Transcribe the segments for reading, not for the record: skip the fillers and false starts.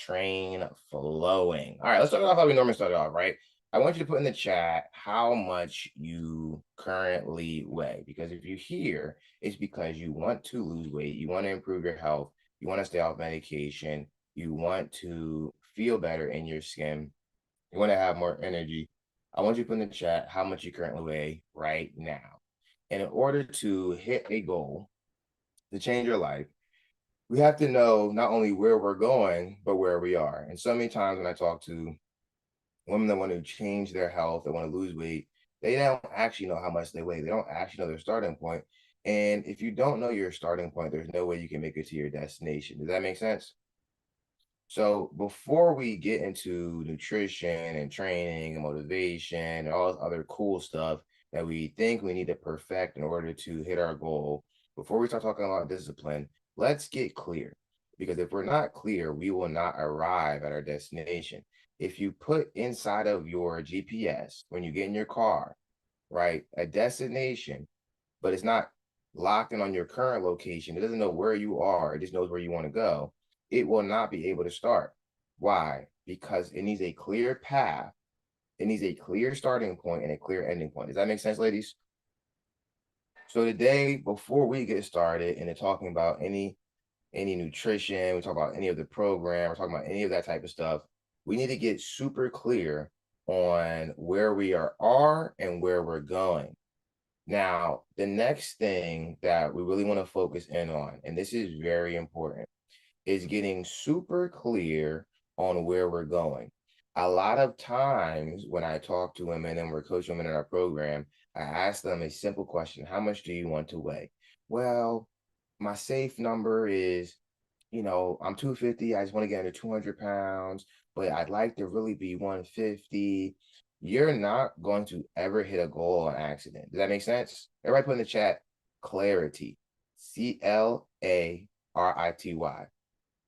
train flowing. All right, let's start off how we normally start off, right? I want you to put in the chat how much you currently weigh, because if you're here, it's because you want to lose weight, you want to improve your health, you want to stay off medication, you want to feel better in your skin, you want to have more energy. I want you to put in the chat how much you currently weigh right now. And in order to hit a goal, to change your life, we have to know not only where we're going, but where we are. And so many times when I talk to women that want to change their health, that want to lose weight, they don't actually know how much they weigh. They don't actually know their starting point. And if you don't know your starting point, there's no way you can make it to your destination. Does that make sense? So before we get into nutrition and training and motivation and all this other cool stuff that we think we need to perfect in order to hit our goal, before we start talking about discipline, let's get clear. Because if we're not clear, we will not arrive at our destination. If you put inside of your GPS, when you get in your car, right, a destination, but it's not locked in on your current location, it doesn't know where you are, it just knows where you want to go, it will not be able to start. Why? Because it needs a clear path, it needs a clear starting point and a clear ending point. Does that make sense, ladies? So today, before we get started into talking about any nutrition, we talk about any of the program, we're talking about any of that type of stuff, we need to get super clear on where we are and where we're going. Now, the next thing that we really want to focus in on, and this is very important, is getting super clear on where we're going. A lot of times when I talk to women and we're coaching women in our program, I ask them a simple question: how much do you want to weigh? Well, my safe number is, I'm 250. I just want to get under 200 pounds, but I'd like to really be 150. You're not going to ever hit a goal on accident. Does that make sense? Everybody put in the chat clarity. CLARITY.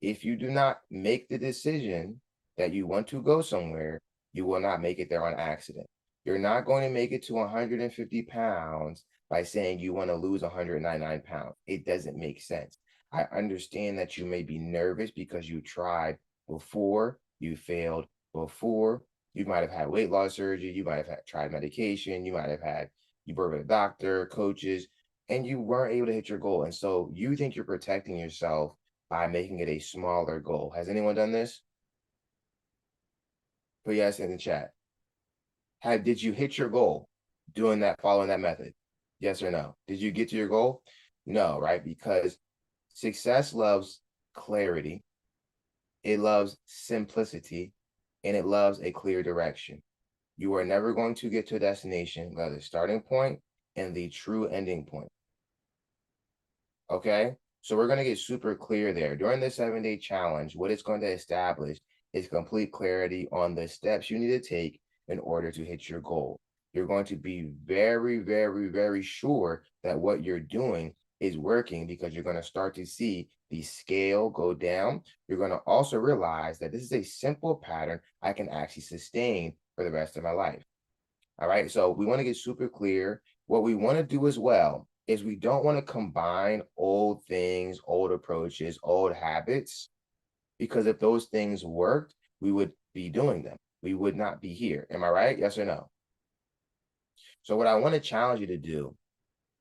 If you do not make the decision that you want to go somewhere, you will not make it there on accident. You're not going to make it to 150 pounds by saying you want to lose 199 pounds. It doesn't make sense. I understand that you may be nervous because you tried before, you failed before, you might have had weight loss surgery, you might have tried medication, you worked with a doctor, coaches, and you weren't able to hit your goal. And so you think you're protecting yourself by making it a smaller goal. Has anyone done this? Put yes in the chat. Did you hit your goal following that method? Yes or no? Did you get to your goal? No, right? Because success loves clarity, it loves simplicity, and it loves a clear direction. You are never going to get to a destination without the starting point and the true ending point. Okay? So we're going to get super clear there. During the 7-day challenge, what it's going to establish is complete clarity on the steps you need to take in order to hit your goal. You're going to be very, very, very sure that what you're doing is working, because you're going to start to see the scale go down. You're going to also realize that this is a simple pattern I can actually sustain for the rest of my life. All right, so we want to get super clear. What we want to do as well is we don't want to combine old things, old approaches, old habits, because if those things worked, we would be doing them. We would not be here. Am I right? Yes or no? So what I want to challenge you to do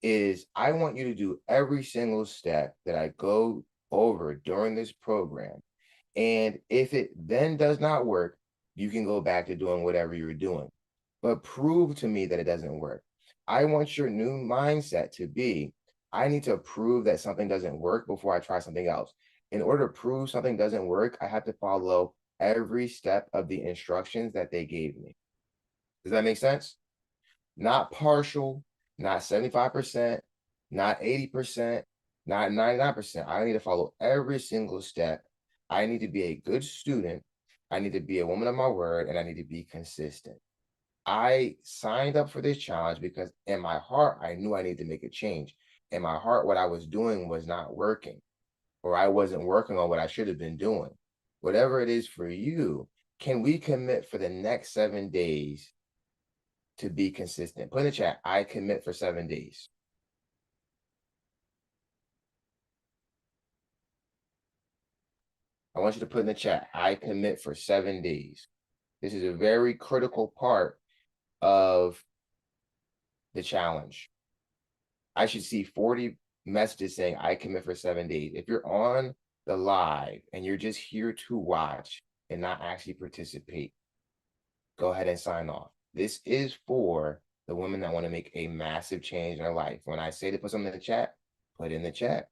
is I want you to do every single step that I go over during this program. And if it then does not work, you can go back to doing whatever you were doing. But prove to me that it doesn't work. I want your new mindset to be, I need to prove that something doesn't work before I try something else. In order to prove something doesn't work, I have to follow every step of the instructions that they gave me. Does that make sense? Not partial, not 75%, not 80%, not 99%. I need to follow every single step. I need to be a good student. I need to be a woman of my word, and I need to be consistent. I signed up for this challenge because in my heart, I knew I needed to make a change. In my heart, what I was doing was not working, or I wasn't working on what I should have been doing. Whatever it is for you, can we commit for the next 7 days to be consistent? Put in the chat, I commit for 7 days. I want you to put in the chat, I commit for 7 days. This is a very critical part of the challenge. I should see 40 messages saying I commit for 7 days. If you're on the live and you're just here to watch and not actually participate, go ahead and sign off. This is for the women that want to make a massive change in their life. When I say to put something in the chat, put in the chat.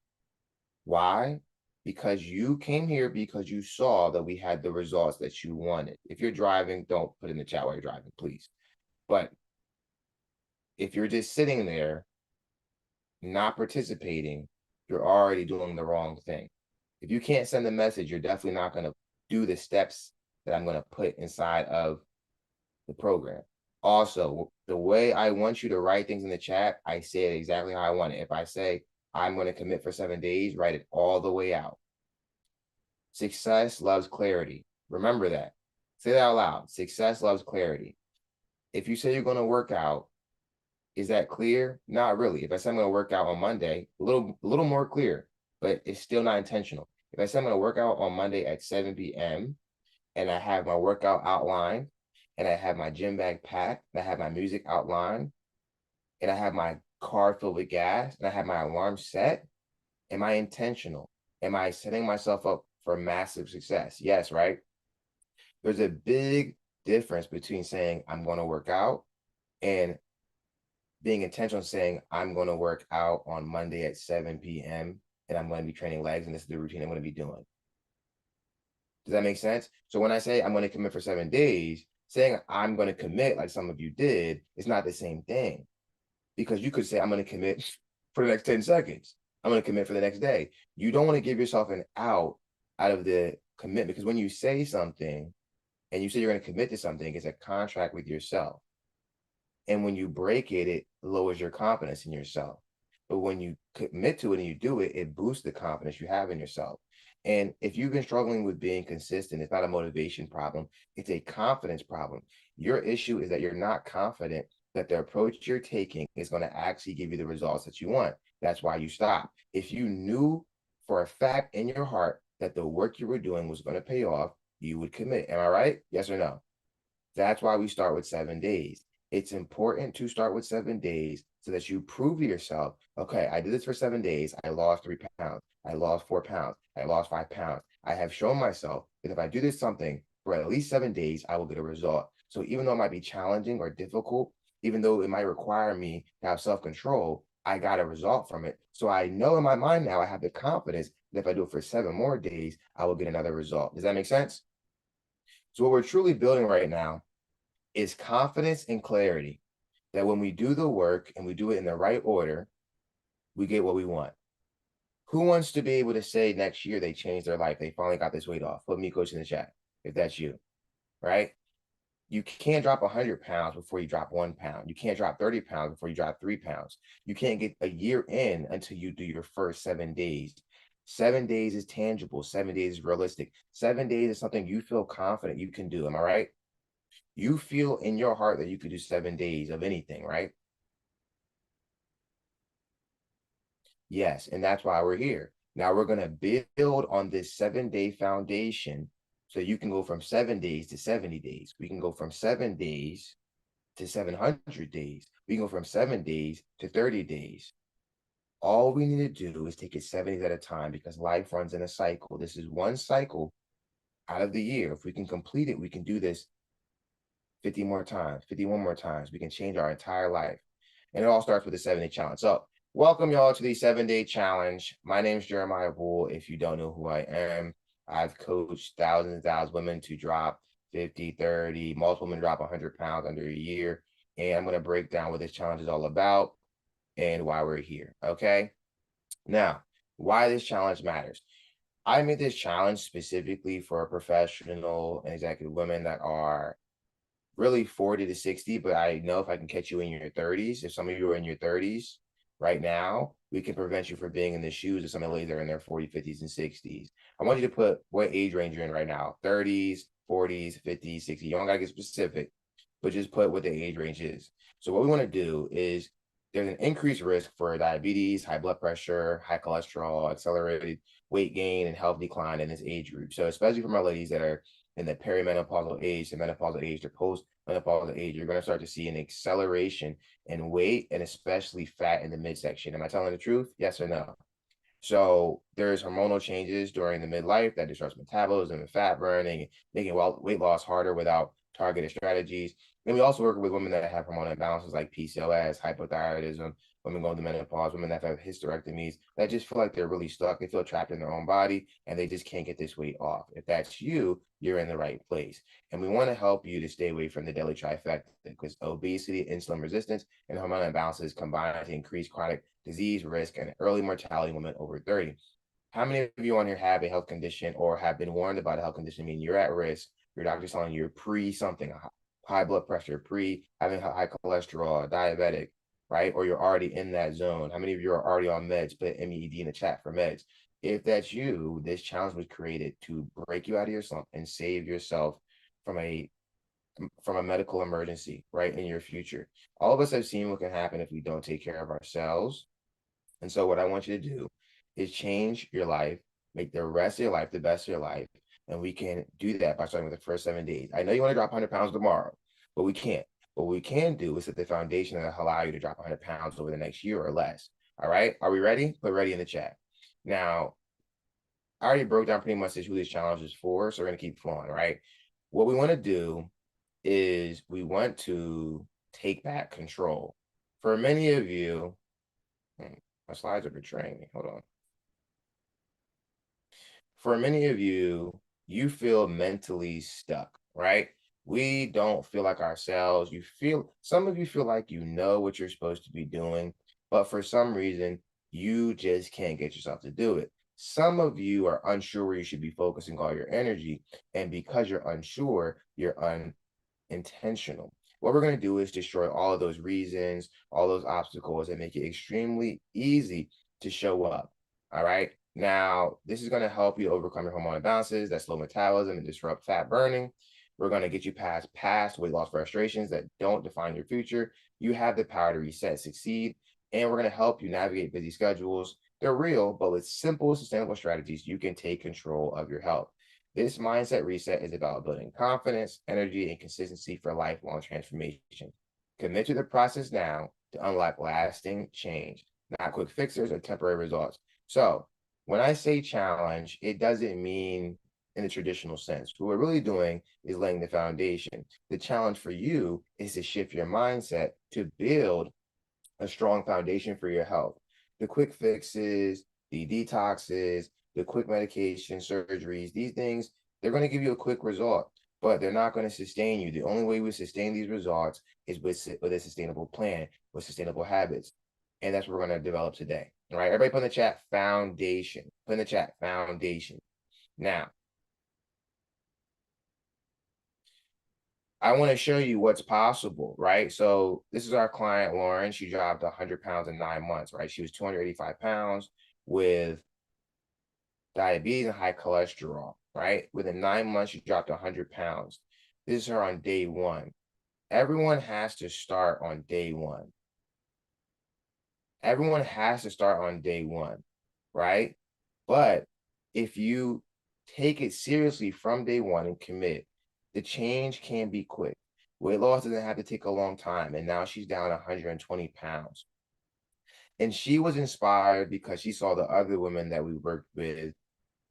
Why? Because you came here because you saw that we had the results that you wanted. If you're driving, don't put in the chat while you're driving, please. But if you're just sitting there not participating, you're already doing the wrong thing. If you can't send a message, you're definitely not going to do the steps that I'm going to put inside of the program. Also, the way I want you to write things in the chat, I say it exactly how I want it. If I say I'm going to commit for 7 days, write it all the way out. Success loves clarity. Remember that. Say that out loud. Success loves clarity. If you say you're going to work out, is that clear? Not really. If I say I'm going to work out on Monday, a little more clear, but it's still not intentional. If I say I'm going to work out on Monday at 7 p.m. and I have my workout outlined, and I have my gym bag packed, and I have my music outlined, and I have my car filled with gas, and I have my alarm set, am I intentional? Am I setting myself up for massive success? Yes, right? There's a big difference between saying I'm going to work out and being intentional, saying I'm going to work out on Monday at 7 p.m. and I'm going to be training legs and this is the routine I'm going to be doing. Does that make sense? So when I say I'm going to commit for 7 days, saying I'm going to commit like some of you did, it's not the same thing. Because you could say I'm going to commit for the next 10 seconds. I'm going to commit for the next day. You don't want to give yourself an out of the commitment, because when you say something and you say you're going to commit to something, it's a contract with yourself. And when you break it, it lowers your confidence in yourself. But when you commit to it and you do it, it boosts the confidence you have in yourself. And if you've been struggling with being consistent, it's not a motivation problem, it's a confidence problem. Your issue is that you're not confident that the approach you're taking is going to actually give you the results that you want. That's why you stop. If you knew for a fact in your heart that the work you were doing was going to pay off, you would commit. Am I right? Yes or no? That's why we start with 7 days. It's important to start with 7 days so that you prove to yourself, okay, I did this for 7 days. I lost 3 pounds. I lost 4 pounds. I lost 5 pounds. I have shown myself that if I do this something for at least 7 days, I will get a result. So even though it might be challenging or difficult, even though it might require me to have self-control, I got a result from it. So I know in my mind now, I have the confidence that if I do it for 7 more days, I will get another result. Does that make sense? So what we're truly building right now is confidence and clarity, that when we do the work and we do it in the right order, we get what we want. Who wants to be able to say next year they changed their life, they finally got this weight off? Put me, coach, in the chat if that's you, right? You can't drop 100 pounds before you drop 1 pound. You can't drop 30 pounds before you drop 3 pounds. You can't get a year in until you do your first 7 days. 7 days is tangible. 7 days is realistic. 7 days is something you feel confident you can do. Am I right? You feel in your heart that you could do 7 days of anything, right? Yes, and that's why we're here. Now we're going to build on this 7-day foundation so you can go from 7 days to 70 days. We can go from 7 days to 700 days. We can go from 7 days to 30 days. All we need to do is take it 7 days at a time, because life runs in a cycle. This is one cycle out of the year. If we can complete it, we can do this 50 more times, 51 more times. We can change our entire life. And it all starts with the 7-day challenge. So welcome y'all to the 7-day challenge. My name is Jeremiah Bull. If you don't know who I am, I've coached thousands and thousands of women to drop 50, 30, multiple women drop 100 pounds under a year. And I'm going to break down what this challenge is all about and why we're here. Okay. Now, why this challenge matters. I made this challenge specifically for professional and executive women that are really 40 to 60, but I know if I can catch you in your 30s, if some of you are in your 30s right now, we can prevent you from being in the shoes of some of the ladies that are in their 40s, 50s, and 60s. I want you to put what age range you're in right now: 30s, 40s, 50s, 60s. You don't got to get specific, but just put what the age range is. So what we want to do is there's an increased risk for diabetes, high blood pressure, high cholesterol, accelerated weight gain, and health decline in this age group. So especially for my ladies that are in the perimenopausal age, the menopausal age, the post-menopausal age, you're going to start to see an acceleration in weight and especially fat in the midsection. Am I telling the truth? Yes or no? So there's hormonal changes during the midlife that disrupts metabolism and fat burning, making weight loss harder without targeted strategies. And we also work with women that have hormonal imbalances like PCOS, hypothyroidism, women going to menopause, women that have hysterectomies that just feel like they're really stuck. They feel trapped in their own body and they just can't get this weight off. If that's you, you're in the right place. And we want to help you to stay away from the deadly trifecta because obesity, insulin resistance, and hormonal imbalances combine to increase chronic disease risk and early mortality in women over 30. How many of you on here have a health condition or have been warned about a health condition, meaning you're at risk, your doctor's telling you you're pre something, high blood pressure, pre having high cholesterol, diabetic, right? Or you're already in that zone. How many of you are already on meds? Put MED in the chat for meds. If that's you, this challenge was created to break you out of your slump and save yourself from a medical emergency, right, in your future. All of us have seen what can happen if we don't take care of ourselves. And so what I want you to do is change your life, make the rest of your life the best of your life. And we can do that by starting with the first 7 days. I know you want to drop 100 pounds tomorrow, but we can't. What we can do is set the foundation that will allow you to drop 100 pounds over the next year or less. All right. Are we ready? Put ready in the chat. Now, I already broke down pretty much who this challenge is for. So we're going to keep flowing, right? What we want to do is we want to take back control. For many of you, my slides are betraying me. Hold on. For many of you, you feel mentally stuck, right? We don't feel like ourselves. Some of you feel like you know what you're supposed to be doing, but for some reason, you just can't get yourself to do it. Some of you are unsure where you should be focusing all your energy. And because you're unsure, you're intentional. What we're going to do is destroy all of those reasons, all those obstacles, and make it extremely easy to show up. All right. Now, this is going to help you overcome your hormone imbalances that slow metabolism and disrupt fat burning. We're going to get you past weight loss frustrations that don't define your future. You have the power to reset, succeed, and we're going to help you navigate busy schedules. They're real, but with simple, sustainable strategies, you can take control of your health. This mindset reset is about building confidence, energy, and consistency for lifelong transformation. Commit to the process now to unlock lasting change, not quick fixes or temporary results. So, when I say challenge, it doesn't mean in the traditional sense. What we're really doing is laying the foundation. The challenge for you is to shift your mindset to build a strong foundation for your health. The quick fixes, the detoxes, the quick medication, surgeries, these things, they're going to give you a quick result, but they're not going to sustain you. The only way we sustain these results is with a sustainable plan, with sustainable habits. And that's what we're going to develop today. All right, everybody put in the chat foundation. Put in the chat foundation. Now, I want to show you what's possible, right? So this is our client, Lauren. She dropped 100 pounds in 9 months, right? She was 285 pounds with diabetes and high cholesterol, right? Within 9 months, she dropped 100 pounds. This is her on day one. Everyone has to start on day one. Everyone has to start on day one, right? But if you take it seriously from day one and commit, the change can be quick. Weight loss doesn't have to take a long time. And now she's down 120 pounds. And she was inspired because she saw the other women that we worked with.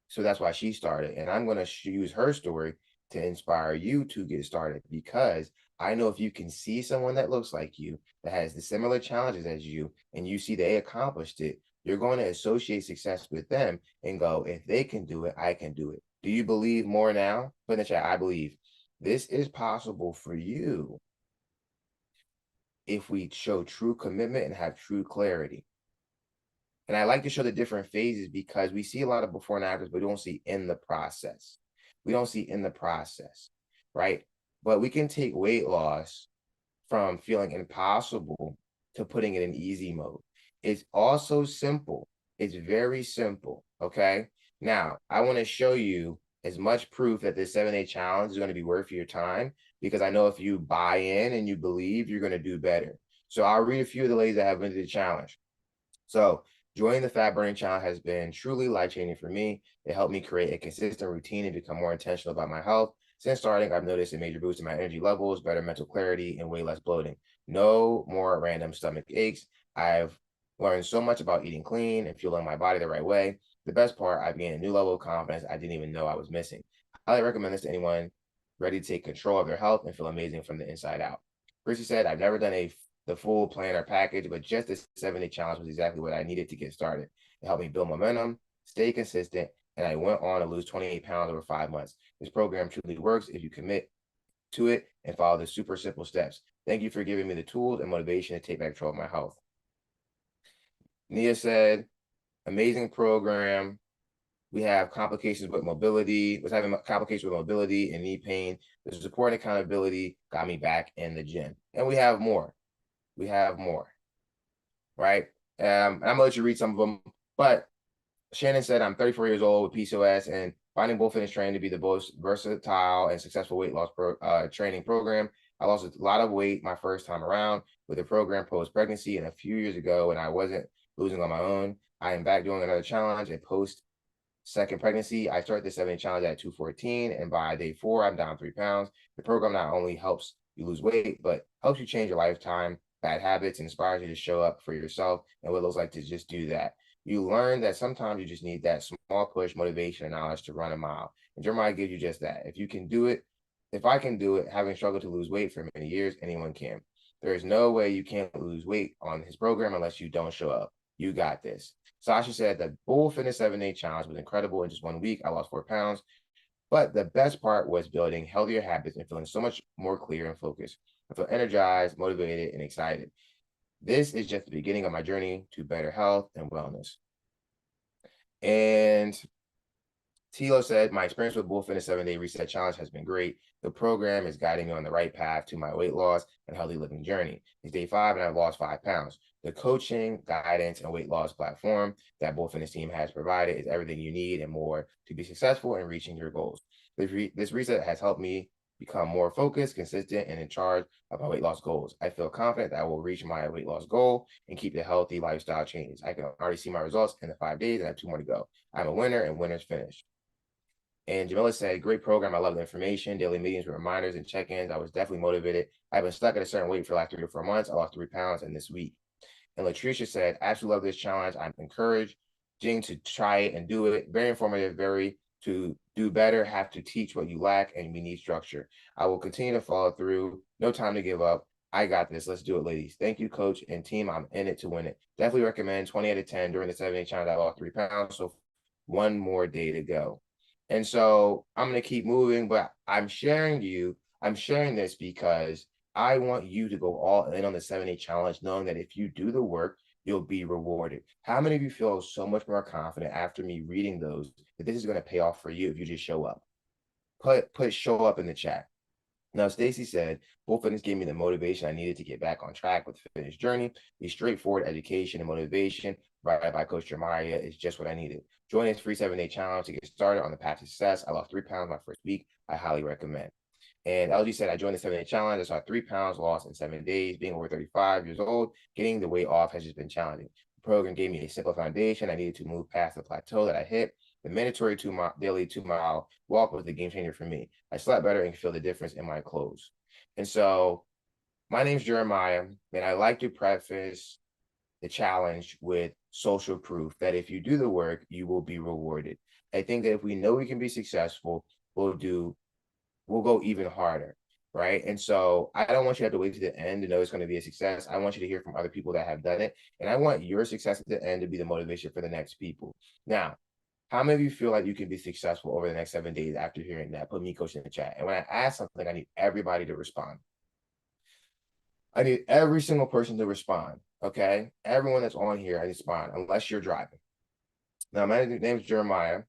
So that's why she started. And I'm going to use her story to inspire you to get started, because I know if you can see someone that looks like you, that has the similar challenges as you, and you see they accomplished it, you're going to associate success with them and go, if they can do it, I can do it. Do you believe more now? Put in the chat, I believe. This is possible for you if we show true commitment and have true clarity. And I like to show the different phases because we see a lot of before and afters, but we don't see in the process. We don't see in the process, right? But we can take weight loss from feeling impossible to putting it in easy mode. It's also simple. It's very simple, okay? Now, I want to show you as much proof that this 7-day challenge is going to be worth your time, because I know if you buy in and you believe, you're going to do better. So I'll read a few of the ladies that have been to the challenge. So joining the fat burning challenge has been truly life-changing for me. It helped me create a consistent routine and become more intentional about my health. Since starting, I've noticed a major boost in my energy levels, better mental clarity, and way less bloating. No more random stomach aches. I've learned so much about eating clean and fueling my body the right way. The best part, I've gained a new level of confidence I didn't even know I was missing. I highly recommend this to anyone ready to take control of their health and feel amazing from the inside out. Chrissy said, I've never done the full plan or package, but just the 7-day challenge was exactly what I needed to get started. It helped me build momentum, stay consistent, and I went on to lose 28 pounds over 5 months. This program truly works if you commit to it and follow the super simple steps. Thank you for giving me the tools and motivation to take back control of my health. Nia said, amazing program. We have complications with mobility, was having complications with mobility and knee pain. The support and accountability got me back in the gym. And we have more. We have more, right? I'm gonna let you read some of them, but Shannon said, I'm 34 years old with PCOS and finding Bull Fitness Training to be the most versatile and successful weight loss training program. I lost a lot of weight my first time around with the program post-pregnancy, and a few years ago when I wasn't losing on my own. I am back doing another challenge and post-second pregnancy. I started the 7-day challenge at 214, and by day 4, I'm down 3 pounds. The program not only helps you lose weight, but helps you change your lifetime bad habits and inspires you to show up for yourself and what it looks like to just do that. You learn that sometimes you just need that small push, motivation, and knowledge to run a mile. And Jeremiah gives you just that. If you can do it, if I can do it, having struggled to lose weight for many years, anyone can. There is no way you can't lose weight on his program unless you don't show up. You got this. Sasha said the Bull Fitness 7-day challenge was incredible. In just 1 week, I lost 4 pounds. But the best part was building healthier habits and feeling so much more clear and focused. I feel energized, motivated, and excited. This is just the beginning of my journey to better health and wellness. And Tilo said, my experience with Bull Fitness 7-day reset challenge has been great. The program is guiding me on the right path to my weight loss and healthy living journey. It's day 5 and I've lost 5 pounds. The coaching, guidance, and weight loss platform that Bull Fitness team has provided is everything you need and more to be successful in reaching your goals. This reset has helped me become more focused, consistent, and in charge of my weight loss goals. I feel confident that I will reach my weight loss goal and keep the healthy lifestyle changes. I can already see my results in the 5 days and I have 2 more to go. I'm a winner and winners finish. And Jamila said, great program. I love the information, daily meetings with reminders and check-ins. I was definitely motivated. I've been stuck at a certain weight for like 3 or 4 months. I lost 3 pounds in this week. And Latricia said, absolutely love this challenge. I'm encouraging to try it and do it. Very informative, very to do better, have to teach what you lack, and we need structure. I will continue to follow through. No time to give up. I got this. Let's do it, ladies. Thank you, coach and team. I'm in it to win it. Definitely recommend 20 out of 10 during the 7-day challenge. I lost 3 pounds. So 1 more day to go. And so I'm going to keep moving, but I'm sharing this because I want you to go all in on the 7-day challenge, knowing that if you do the work, you'll be rewarded. How many of you feel so much more confident after me reading those that this is going to pay off for you if you just show up? Put show up in the chat. Now, Stacy said, Bull Fitness gave me the motivation I needed to get back on track with the fitness journey. The straightforward education and motivation provided by Coach Jeremiah is just what I needed. Join this free 7-day challenge to get started on the path to success. I lost 3 pounds my first week. I highly recommend. And LG said, I joined the 7-day challenge. I saw 3 pounds lost in 7 days. Being over 35 years old, getting the weight off has just been challenging. The program gave me a simple foundation. I needed to move past the plateau that I hit. The mandatory daily 2-mile walk was the game changer for me. I slept better and could feel the difference in my clothes. And so my name's Jeremiah, and I like to preface the challenge with social proof that if you do the work, you will be rewarded. I think that if we know we can be successful, we'll go even harder, right? And so I don't want you to have to wait to the end to know it's going to be a success. I want you to hear from other people that have done it, and I want your success at the end to be the motivation for the next people. Now, how many of you feel like you can be successful over the next 7 days after hearing that? Put me, coach, in the chat. And when I ask something, I need everybody to respond. I need every single person to respond, okay? Everyone that's on here, I need to respond, unless you're driving. Now, my name is Jeremiah.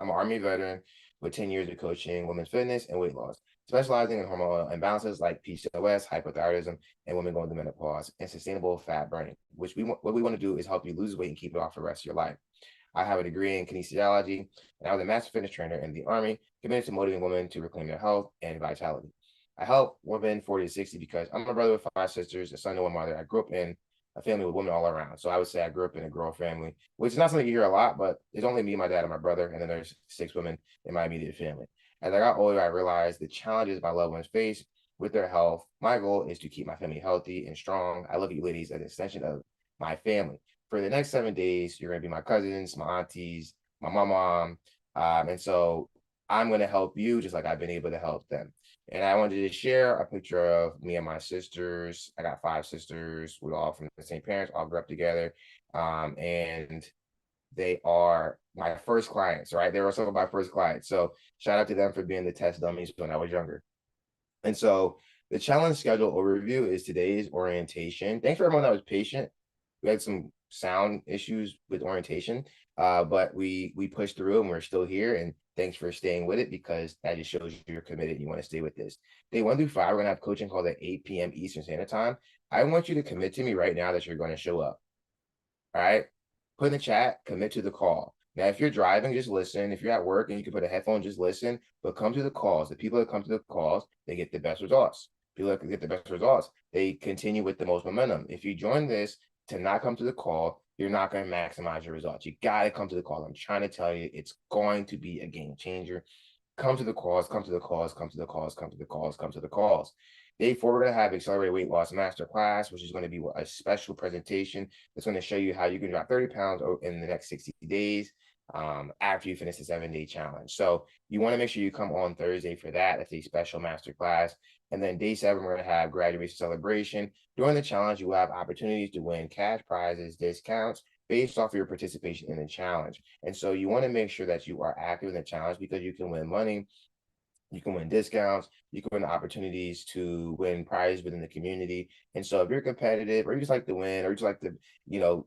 I'm an Army veteran with 10 years of coaching women's fitness and weight loss, specializing in hormonal imbalances like PCOS, hypothyroidism, and women going through menopause, and sustainable fat burning, what we want to do is help you lose weight and keep it off for the rest of your life. I have a degree in kinesiology, and I was a master fitness trainer in the Army, committed to motivating women to reclaim their health and vitality. I help women 40 to 60 because I'm a brother with 5 sisters, a son and one mother. I grew up in a family with women all around. So I would say I grew up in a girl family, which is not something you hear a lot, but it's only me, my dad, and my brother. And then there's 6 women in my immediate family. As I got older, I realized the challenges my loved ones face with their health. My goal is to keep my family healthy and strong. I look at you ladies as an extension of my family. For the next 7 days, you're going to be my cousins, my aunties, my mom. And so I'm going to help you just like I've been able to help them. And I wanted to share a picture of me and my sisters. I got 5 sisters. We're all from the same parents, all grew up together. And they are my first clients, right? They were some of my first clients. So shout out to them for being the test dummies when I was younger. And so the challenge schedule overview is today's orientation. Thanks for everyone that was patient. We had some sound issues with orientation, but we pushed through and we're still here. And thanks for staying with it because that just shows you're committed and you want to stay with this. Day 1 through 5, we're gonna have coaching called at 8 p.m. Eastern Standard Time. I want you to commit to me right now that you're going to show up. All right. Put in the chat, commit to the call. Now, if you're driving, just listen. If you're at work and you can put a headphone, just listen, but come to the calls. The people that come to the calls, they get the best results. People that get the best results, they continue with the most momentum. If you join this to not come to the call, you're not going to maximize your results. You got to come to the call. I'm trying to tell you, it's going to be a game changer. Come to the calls, come to the calls, come to the calls, come to the calls, come to the calls. Day 4, we're going to have Accelerated Weight Loss Masterclass, which is going to be a special presentation that's going to show you how you can drop 30 pounds in the next 60 days after you finish the 7-day challenge. So you want to make sure you come on Thursday for that. That's a special masterclass. And then day 7, we're going to have graduation celebration. During the challenge, you will have opportunities to win cash prizes, discounts based off of your participation in the challenge. And so you want to make sure that you are active in the challenge because you can win money, you can win discounts, you can win opportunities to win prizes within the community. And so if you're competitive or you just like to win or you just like to,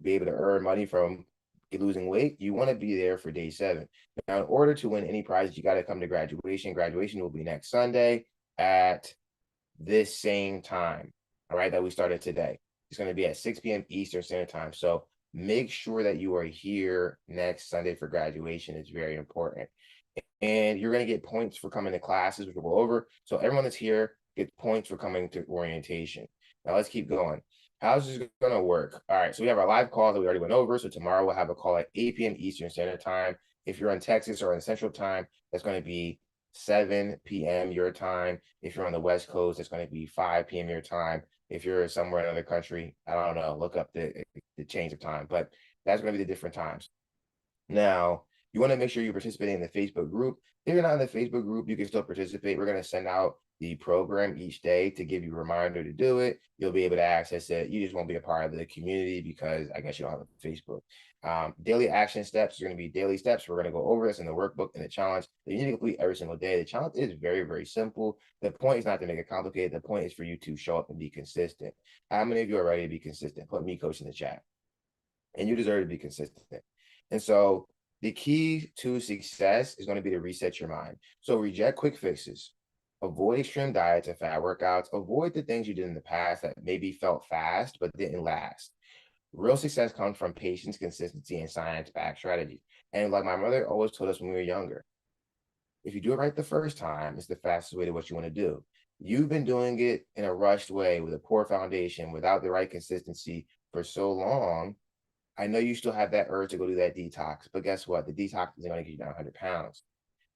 be able to earn money from losing weight, you want to be there for day 7. Now, in order to win any prizes, you got to come to graduation. Graduation will be next Sunday at this same time, all right, that we started today. It's going to be at 6 p.m. Eastern Standard Time. So make sure that you are here next Sunday for graduation. It's very important. And you're going to get points for coming to classes, which we'll go over. So everyone that's here gets points for coming to orientation. Now let's keep going. How's this going to work? All right, so we have our live call that we already went over. So tomorrow we'll have a call at 8 p.m. Eastern Standard Time. If you're in Texas or in Central Time, that's going to be 7 p.m. your time. If you're on the West Coast, it's going to be 5 p.m. your time. If you're somewhere in another country, I don't know, look up the change of time, but that's going to be the different times. Now, you want to make sure you're participating in the Facebook group. If you're not in the Facebook group, you can still participate. We're going to send out the program each day to give you a reminder to do it. You'll be able to access it. You just won't be a part of the community because I guess you don't have a Facebook. Daily action steps are going to be daily steps. We're going to go over this in the workbook and the challenge that you need to complete every single day. The challenge is very, very simple. The point is not to make it complicated. The point is for you to show up and be consistent. How many of you are ready to be consistent? Put me, coach, in the chat. And you deserve to be consistent. And so the key to success is going to be to reset your mind. So reject quick fixes, avoid extreme diets and fat workouts, avoid the things you did in the past that maybe felt fast but didn't last. Real success comes from patience, consistency, and science-backed strategies. And like my mother always told us when we were younger, if you do it right the first time, it's the fastest way to what you want to do. You've been doing it in a rushed way with a poor foundation, without the right consistency for so long. I know you still have that urge to go do that detox, but guess what? The detox isn't going to get you down 100 pounds.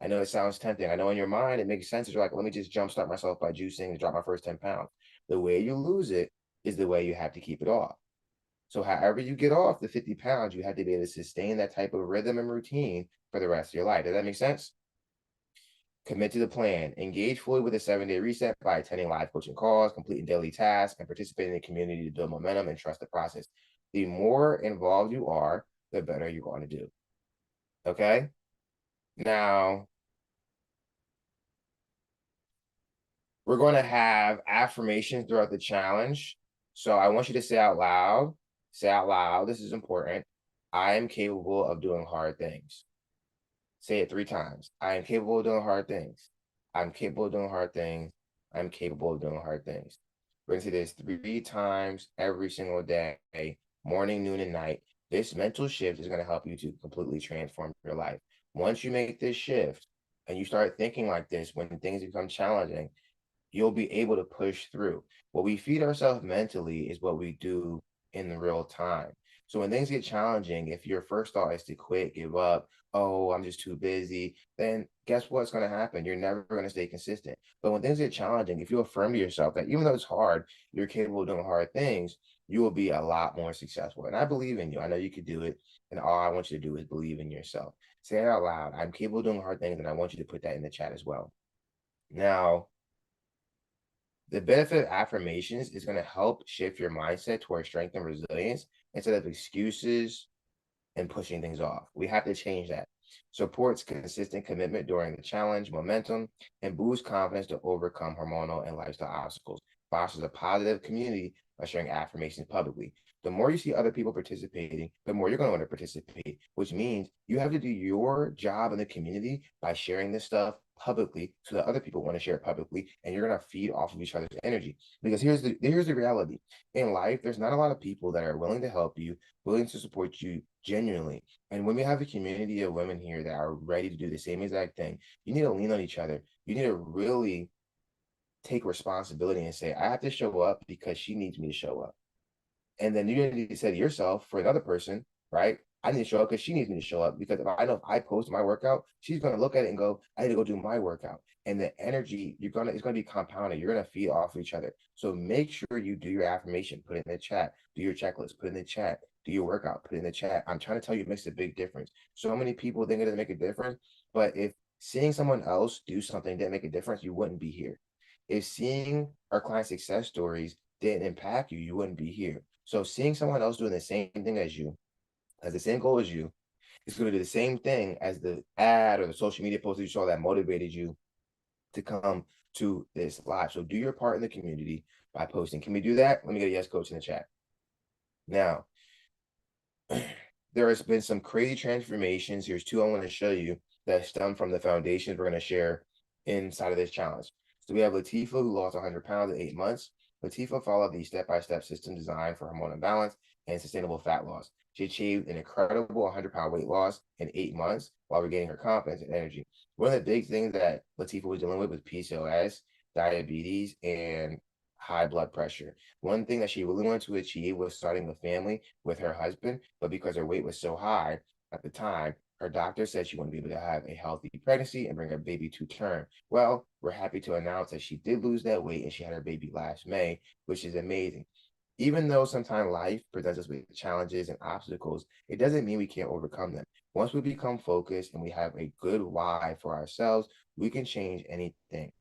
I know it sounds tempting. I know in your mind it makes sense. You're like, let me just jumpstart myself by juicing and drop my first 10 pounds. The way you lose it is the way you have to keep it off. So however you get off the 50 pounds, you have to be able to sustain that type of rhythm and routine for the rest of your life. Does that make sense? Commit to the plan. Engage fully with a 7-day reset by attending live coaching calls, completing daily tasks, and participating in the community to build momentum and trust the process. The more involved you are, the better you're going to do. Okay? Now, we're going to have affirmations throughout the challenge. So I want you to say out loud, this is important. I am capable of doing hard things. Say it 3 times. I am capable of doing hard things. I'm capable of doing hard things. I'm capable of doing hard things. We're going to say this 3 times every single day, morning, noon, and night. This mental shift is going to help you to completely transform your life. Once you make this shift and you start thinking like this, when things become challenging, you'll be able to push through. What we feed ourselves mentally is what we do in the real time. So when things get challenging, if your first thought is to quit, give up, oh, I'm just too busy, then guess what's going to happen? You're never going to stay consistent. But when things get challenging, if you affirm to yourself that even though it's hard, you're capable of doing hard things, you will be a lot more successful. And I believe in you. I know you could do it. And all I want you to do is believe in yourself. Say it out loud. I'm capable of doing hard things. And I want you to put that in the chat as well. Now, the benefit of affirmations is going to help shift your mindset towards strength and resilience instead of excuses and pushing things off. We have to change that. Supports consistent commitment during the challenge, momentum, and boosts confidence to overcome hormonal and lifestyle obstacles. Fosters a positive community by sharing affirmations publicly. The more you see other people participating, the more you're going to want to participate, which means you have to do your job in the community by sharing this stuff publicly so that other people want to share it publicly, and you're going to feed off of each other's energy. Because here's the reality. In life, there's not a lot of people that are willing to help you, willing to support you genuinely. And when we have a community of women here that are ready to do the same exact thing, you need to lean on each other. You need to really take responsibility and say, I have to show up because she needs me to show up. And then you need to say to yourself for another person, right? I need to show up because she needs me to show up, because if I know if I post my workout, she's going to look at it and go, I need to go do my workout. And the energy it's going to be compounded. You're going to feed off each other. So make sure you do your affirmation, put it in the chat, do your checklist, put it in the chat, do your workout, put it in the chat. I'm trying to tell you, it makes a big difference. So many people think it doesn't make a difference, but if seeing someone else do something didn't make a difference, you wouldn't be here. If seeing our client success stories didn't impact you, you wouldn't be here. So seeing someone else doing the same thing as you, has the same goal as you, is going to do the same thing as the ad or the social media post that you saw that motivated you to come to this live. So do your part in the community by posting. Can we do that? Let me get a yes coach in the chat. Now, there has been some crazy transformations. Here's two I want to show you that stem from the foundations we're going to share inside of this challenge. So we have Latifah, who lost 100 pounds in 8 months. Latifah followed the step-by-step system designed for hormone imbalance and sustainable fat loss. She achieved an incredible 100-pound weight loss in 8 months while regaining her confidence and energy. One of the big things that Latifah was dealing with was PCOS, diabetes, and high blood pressure. One thing that she really wanted to achieve was starting a family with her husband, but because her weight was so high at the time, her doctor said she wouldn't be able to have a healthy pregnancy and bring her baby to term. Well, we're happy to announce that she did lose that weight and she had her baby last May, which is amazing. Even though sometimes life presents us with challenges and obstacles, it doesn't mean we can't overcome them. Once we become focused and we have a good why for ourselves, we can change anything,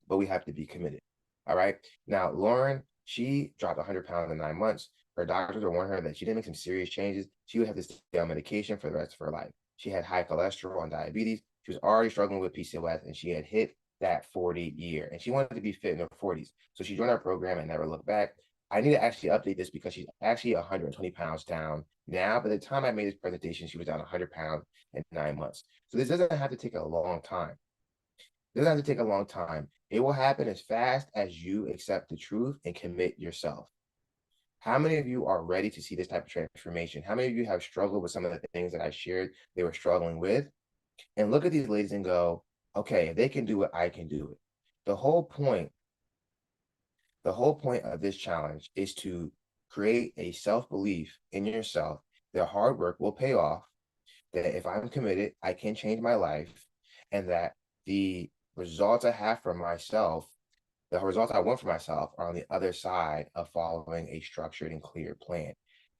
but we have to be committed. All right. Now, Lauren, she dropped 100 pounds in 9 months. Her doctors were warning her that she didn't make some serious changes, she would have to stay on medication for the rest of her life. She had high cholesterol and diabetes. She was already struggling with PCOS, and she had hit that 40 year, and she wanted to be fit in her 40s. So she joined our program and never looked back. I need to actually update this because she's actually 120 pounds down now. By the time I made this presentation, she was down 100 pounds in 9 months. So this doesn't have to take a long time. It doesn't have to take a long time. It will happen as fast as you accept the truth and commit yourself. How many of you are ready to see this type of transformation? How many of you have struggled with some of the things that I shared they were struggling with? And look at these ladies and go, okay, if they can do it, I can do it. The whole point, the whole point of this challenge is to create a self-belief in yourself that hard work will pay off, that if I'm committed, I can change my life, and that the results I have for myself, the results I want for myself, are on the other side of following a structured and clear plan.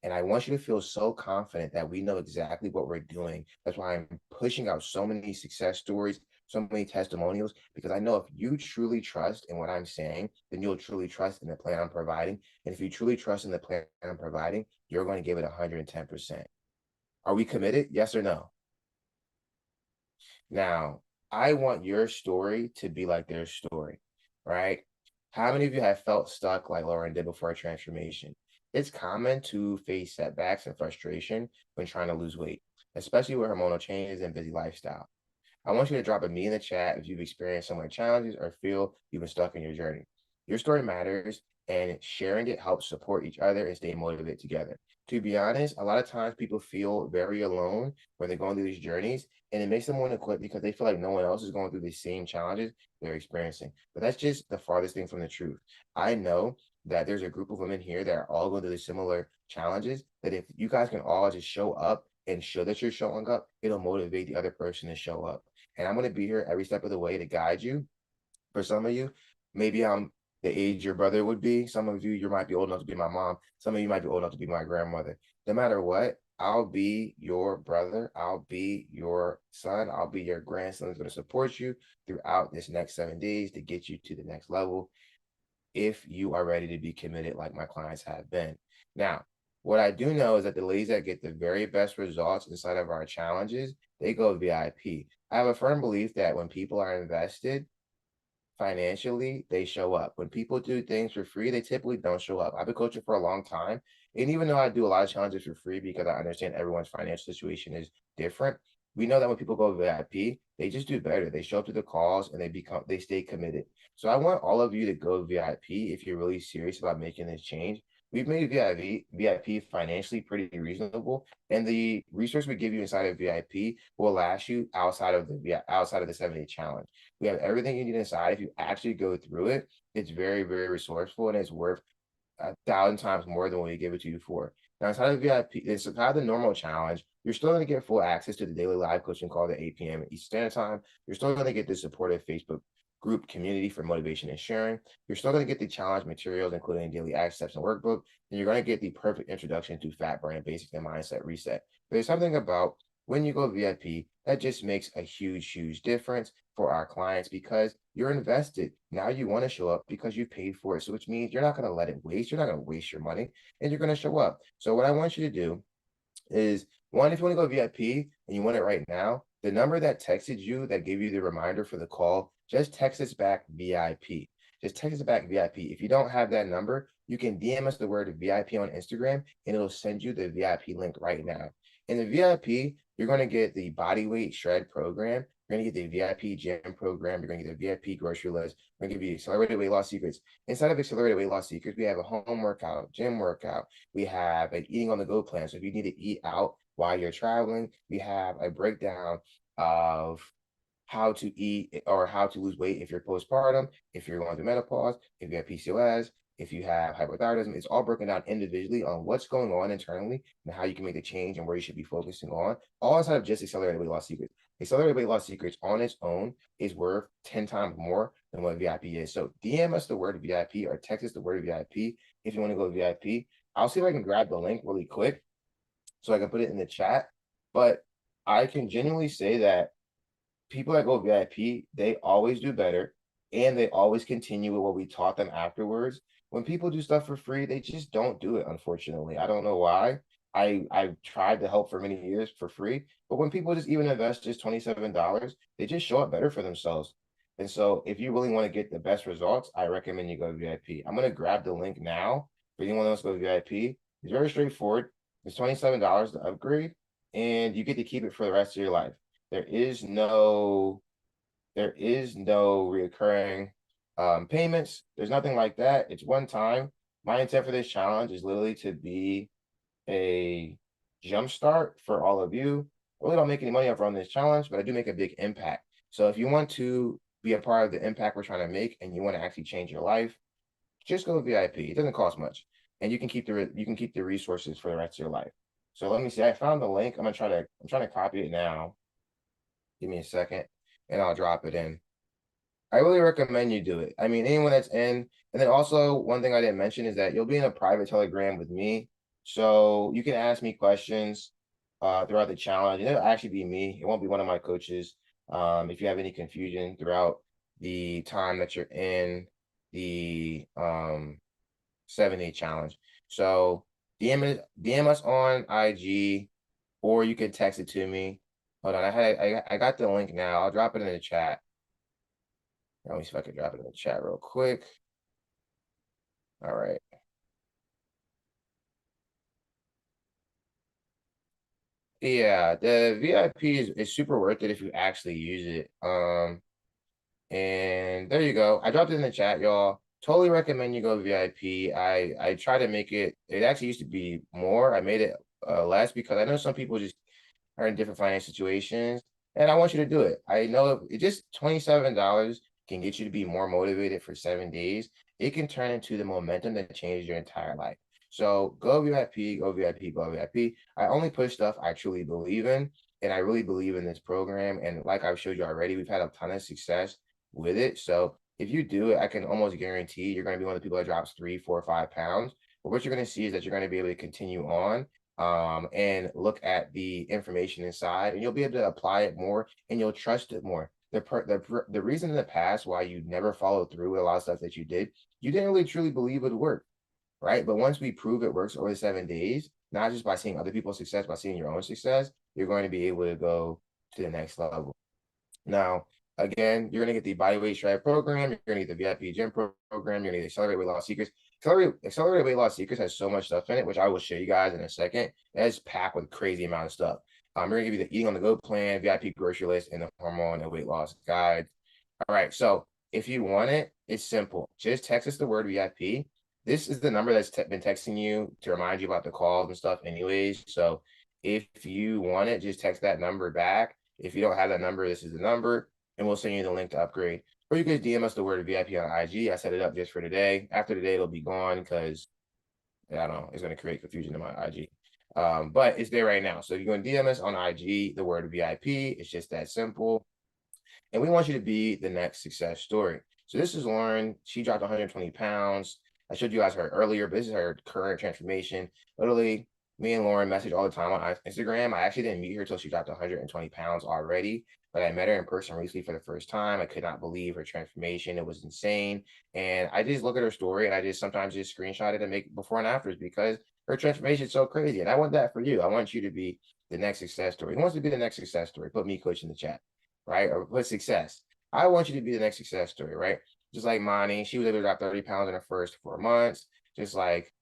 And I want you to feel so confident that we know exactly what we're doing. That's why I'm pushing out so many success stories, so many testimonials, because I know if you truly trust in what I'm saying, then you'll truly trust in the plan I'm providing. And if you truly trust in the plan I'm providing, you're going to give it 110%. Are we committed? Yes or no? Now, I want your story to be like their story, right? How many of you have felt stuck like Lauren did before a transformation? It's common to face setbacks and frustration when trying to lose weight, especially with hormonal changes and busy lifestyle. I want you to drop a me in the chat if you've experienced similar challenges or feel you've been stuck in your journey. Your story matters, and sharing it helps support each other and stay motivated together. To be honest, a lot of times people feel very alone when they're going through these journeys, and it makes them want to quit because they feel like no one else is going through the same challenges they're experiencing. But that's just the farthest thing from the truth. I know that there's a group of women here that are all going through the similar challenges, that if you guys can all just show up and show that you're showing up, it'll motivate the other person to show up. And I'm going to be here every step of the way to guide you. For some of you, maybe I'm the age your brother would be. Some of you, you might be old enough to be my mom. Some of you might be old enough to be my grandmother. No matter what, I'll be your brother. I'll be your son. I'll be your grandson who's going to support you throughout this next 7 days to get you to the next level if you are ready to be committed like my clients have been. Now, what I do know is that the ladies that get the very best results inside of our challenges, they go VIP. I have a firm belief that when people are invested financially, they show up. When people do things for free, they typically don't show up. I've been coaching for a long time. And even though I do a lot of challenges for free because I understand everyone's financial situation is different, we know that when people go VIP, they just do better. They show up to the calls and they stay committed. So I want all of you to go VIP if you're really serious about making this change. We've made VIP financially pretty reasonable, and the resource we give you inside of VIP will last you outside of the 7 day challenge. We have everything you need inside. If you actually go through it, it's very, very resourceful, and it's worth 1,000 times more than what we give it to you for. Now, inside of VIP, inside of the normal challenge, you're still going to get full access to the daily live coaching call at 8 p.m. Eastern Standard Time. You're still going to get the supportive Facebook group community for motivation and sharing. You're still going to get the challenge materials, including daily action steps and workbook. And you're going to get the perfect introduction to fat burning basics and mindset reset. But there's something about when you go VIP, that just makes a huge, huge difference for our clients because you're invested. Now you want to show up because you paid for it. So which means you're not going to let it waste. You're not going to waste your money and you're going to show up. So what I want you to do is one, if you want to go VIP and you want it right now, the number that texted you that gave you the reminder for the call, just text us back VIP. Just text us back VIP. If you don't have that number, you can DM us the word VIP on Instagram and it'll send you the VIP link right now. In the VIP, you're going to get the body weight shred program. You're going to get the VIP gym program. You're going to get the VIP grocery list. We're going to give you accelerated weight loss secrets. Inside of accelerated weight loss secrets, we have a home workout, gym workout. We have an eating on the go plan. So if you need to eat out while you're traveling, we have a breakdown of how to eat or how to lose weight if you're postpartum, if you're going through menopause, if you have PCOS, if you have hypothyroidism. It's all broken down individually on what's going on internally and how you can make the change and where you should be focusing on, all inside of just accelerated weight loss secrets. Accelerated weight loss secrets on its own is worth 10 times more than what VIP is. So DM us the word VIP or text us the word VIP if you want to go VIP. I'll see if I can grab the link really quick so I can put it in the chat. But I can genuinely say that people that go VIP, they always do better and they always continue with what we taught them afterwards. When people do stuff for free, they just don't do it, unfortunately. I don't know why. I've tried to help for many years for free, but when people just even invest just $27, they just show up better for themselves. And so if you really want to get the best results, I recommend you go VIP. I'm going to grab the link now for anyone else to go VIP. It's very straightforward. It's $27 to upgrade, and you get to keep it for the rest of your life. There is no recurring payments. There's nothing like that. It's one time. My intent for this challenge is literally to be a jumpstart for all of you. I really don't make any money off running this challenge, but I do make a big impact. So if you want to be a part of the impact we're trying to make and you want to actually change your life, just go VIP. It doesn't cost much, and you can keep the resources for the rest of your life. So let me see. I found the link. I'm trying to copy it now. Give me a second, and I'll drop it in. I really recommend you do it. I mean, anyone that's in, and then also one thing I didn't mention is that you'll be in a private Telegram with me, so you can ask me questions throughout the challenge. And it'll actually be me. It won't be one of my coaches. If you have any confusion throughout the time that you're in the 7-day challenge, so DM us on IG, or you can text it to me. Hold on, I got the link now. I'll drop it in the chat. Let me see if I can drop it in the chat real quick. All right. Yeah, the VIP is super worth it if you actually use it. And there you go. I dropped it in the chat, y'all. Totally recommend you go VIP. I try to make it. It actually used to be more. I made it less because I know some people just are in different financial situations, and I want you to do it. I know it just $27 can get you to be more motivated for 7 days. It can turn into the momentum that changes your entire life. So go VIP, go VIP, go VIP. I only push stuff I truly believe in, and I really believe in this program. And like I've showed you already, we've had a ton of success with it. So if you do it, I can almost guarantee you're going to be one of the people that drops 3, 4, 5 pounds. But what you're going to see is that you're going to be able to continue on and look at the information inside, and you'll be able to apply it more, and you'll trust it more. The reason in the past why you never followed through with a lot of stuff that you didn't really truly believe it would work, right? But once we prove it works over the 7 days, not just by seeing other people's success, by seeing your own success, you're going to be able to go to the next level. Now, again, you're going to get the body weight shred program. You're going to get the VIP gym program. You're going to get Accelerate Weight Loss Secrets. Accelerate Weight Loss Secrets has so much stuff in it, which I will show you guys in a second. It's packed with crazy amount of stuff. We're going to give you the Eating on the Go plan, VIP grocery list, and the hormone and weight loss guide. All right. So if you want it, it's simple. Just text us the word VIP. This is the number that's been texting you to remind you about the calls and stuff anyways. So if you want it, just text that number back. If you don't have that number, this is the number, and we'll send you the link to upgrade. Or you can DM us the word VIP on IG. I set it up just for today. After today, it'll be gone because I don't know, it's going to create confusion in my IG. But it's there right now. So if you're going to DM us on IG, the word VIP, it's just that simple. And we want you to be the next success story. So this is Lauren. She dropped 120 pounds. I showed you guys her earlier, but this is her current transformation. Literally, me and Lauren message all the time on Instagram. I actually didn't meet her until she dropped 120 pounds already, but I met her in person recently for the first time. I could not believe her transformation. It was insane. And I just look at her story and I just sometimes just screenshot it and make before and afters because her transformation is so crazy. And I want that for you. I want you to be the next success story. Who wants to be the next success story? Put me, coach, in the chat, right? Or put success. I want you to be the next success story, right? Just like Monty, she was able to drop 30 pounds in her first 4 months. Just like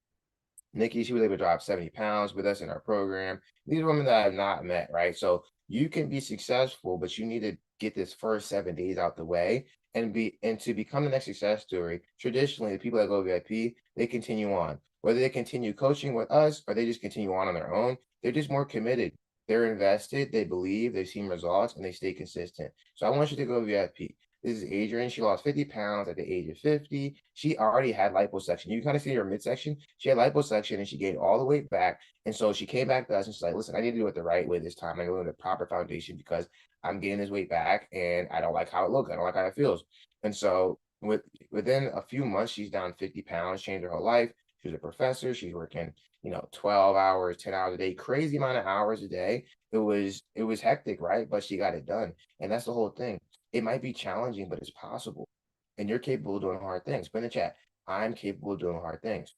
Nikki, she was able to drop 70 pounds with us in our program. These are women that I have not met, right? So you can be successful, but you need to get this first 7 days out the way and to become the next success story. Traditionally, the people that go VIP, they continue on. Whether they continue coaching with us or they just continue on their own, they're just more committed. They're invested, they believe, they've seen results, and they stay consistent. So I want you to go VIP. This is Adrian. She lost 50 pounds at the age of 50. She already had liposuction. You kind of see her midsection. She had liposuction and she gained all the weight back. And so she came back to us and she's like, listen, I need to do it the right way this time. I need to do the proper foundation because I'm getting this weight back and I don't like how it looks. I don't like how it feels. And so within a few months, she's down 50 pounds, changed her whole life. She's a professor. She's working, 12 hours, 10 hours a day, crazy amount of hours a day. It was hectic, right? But she got it done. And that's the whole thing. It might be challenging, but it's possible. And you're capable of doing hard things. Put in the chat, I'm capable of doing hard things.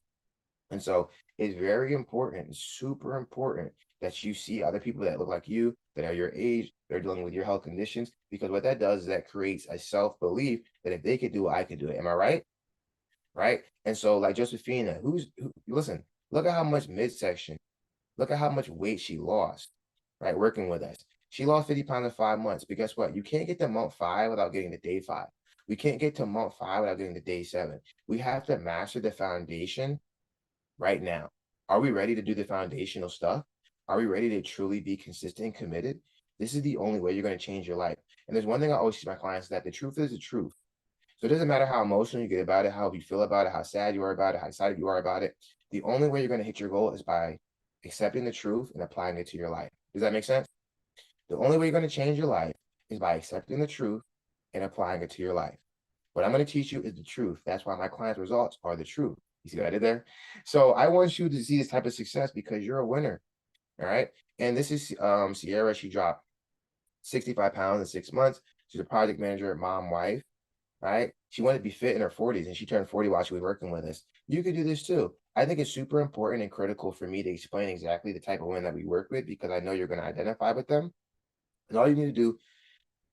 And so it's very important, super important that you see other people that look like you, that are your age, they're dealing with your health conditions, because what that does is that creates a self-belief that if they could do it, I could do it. Am I right? Right. And so like Josephina, listen, look at how much midsection, look at how much weight she lost, right? Working with us. She lost 50 pounds in 5 months. But guess what? You can't get to month 5 without getting to day 5. We can't get to month 5 without getting to day 7. We have to master the foundation right now. Are we ready to do the foundational stuff? Are we ready to truly be consistent and committed? This is the only way you're going to change your life. And there's one thing I always teach my clients, that the truth is the truth. So it doesn't matter how emotional you get about it, how you feel about it, how sad you are about it, how excited you are about it. The only way you're going to hit your goal is by accepting the truth and applying it to your life. Does that make sense? The only way you're going to change your life is by accepting the truth and applying it to your life. What I'm going to teach you is the truth. That's why my clients' results are the truth. You see what I did there? So I want you to see this type of success because you're a winner. All right. And this is Sierra. She dropped 65 pounds in 6 months. She's a project manager, mom, wife. Right? She wanted to be fit in her 40s and she turned 40 while she was working with us. You could do this too. I think it's super important and critical for me to explain exactly the type of women that we work with because I know you're going to identify with them. And all you need to do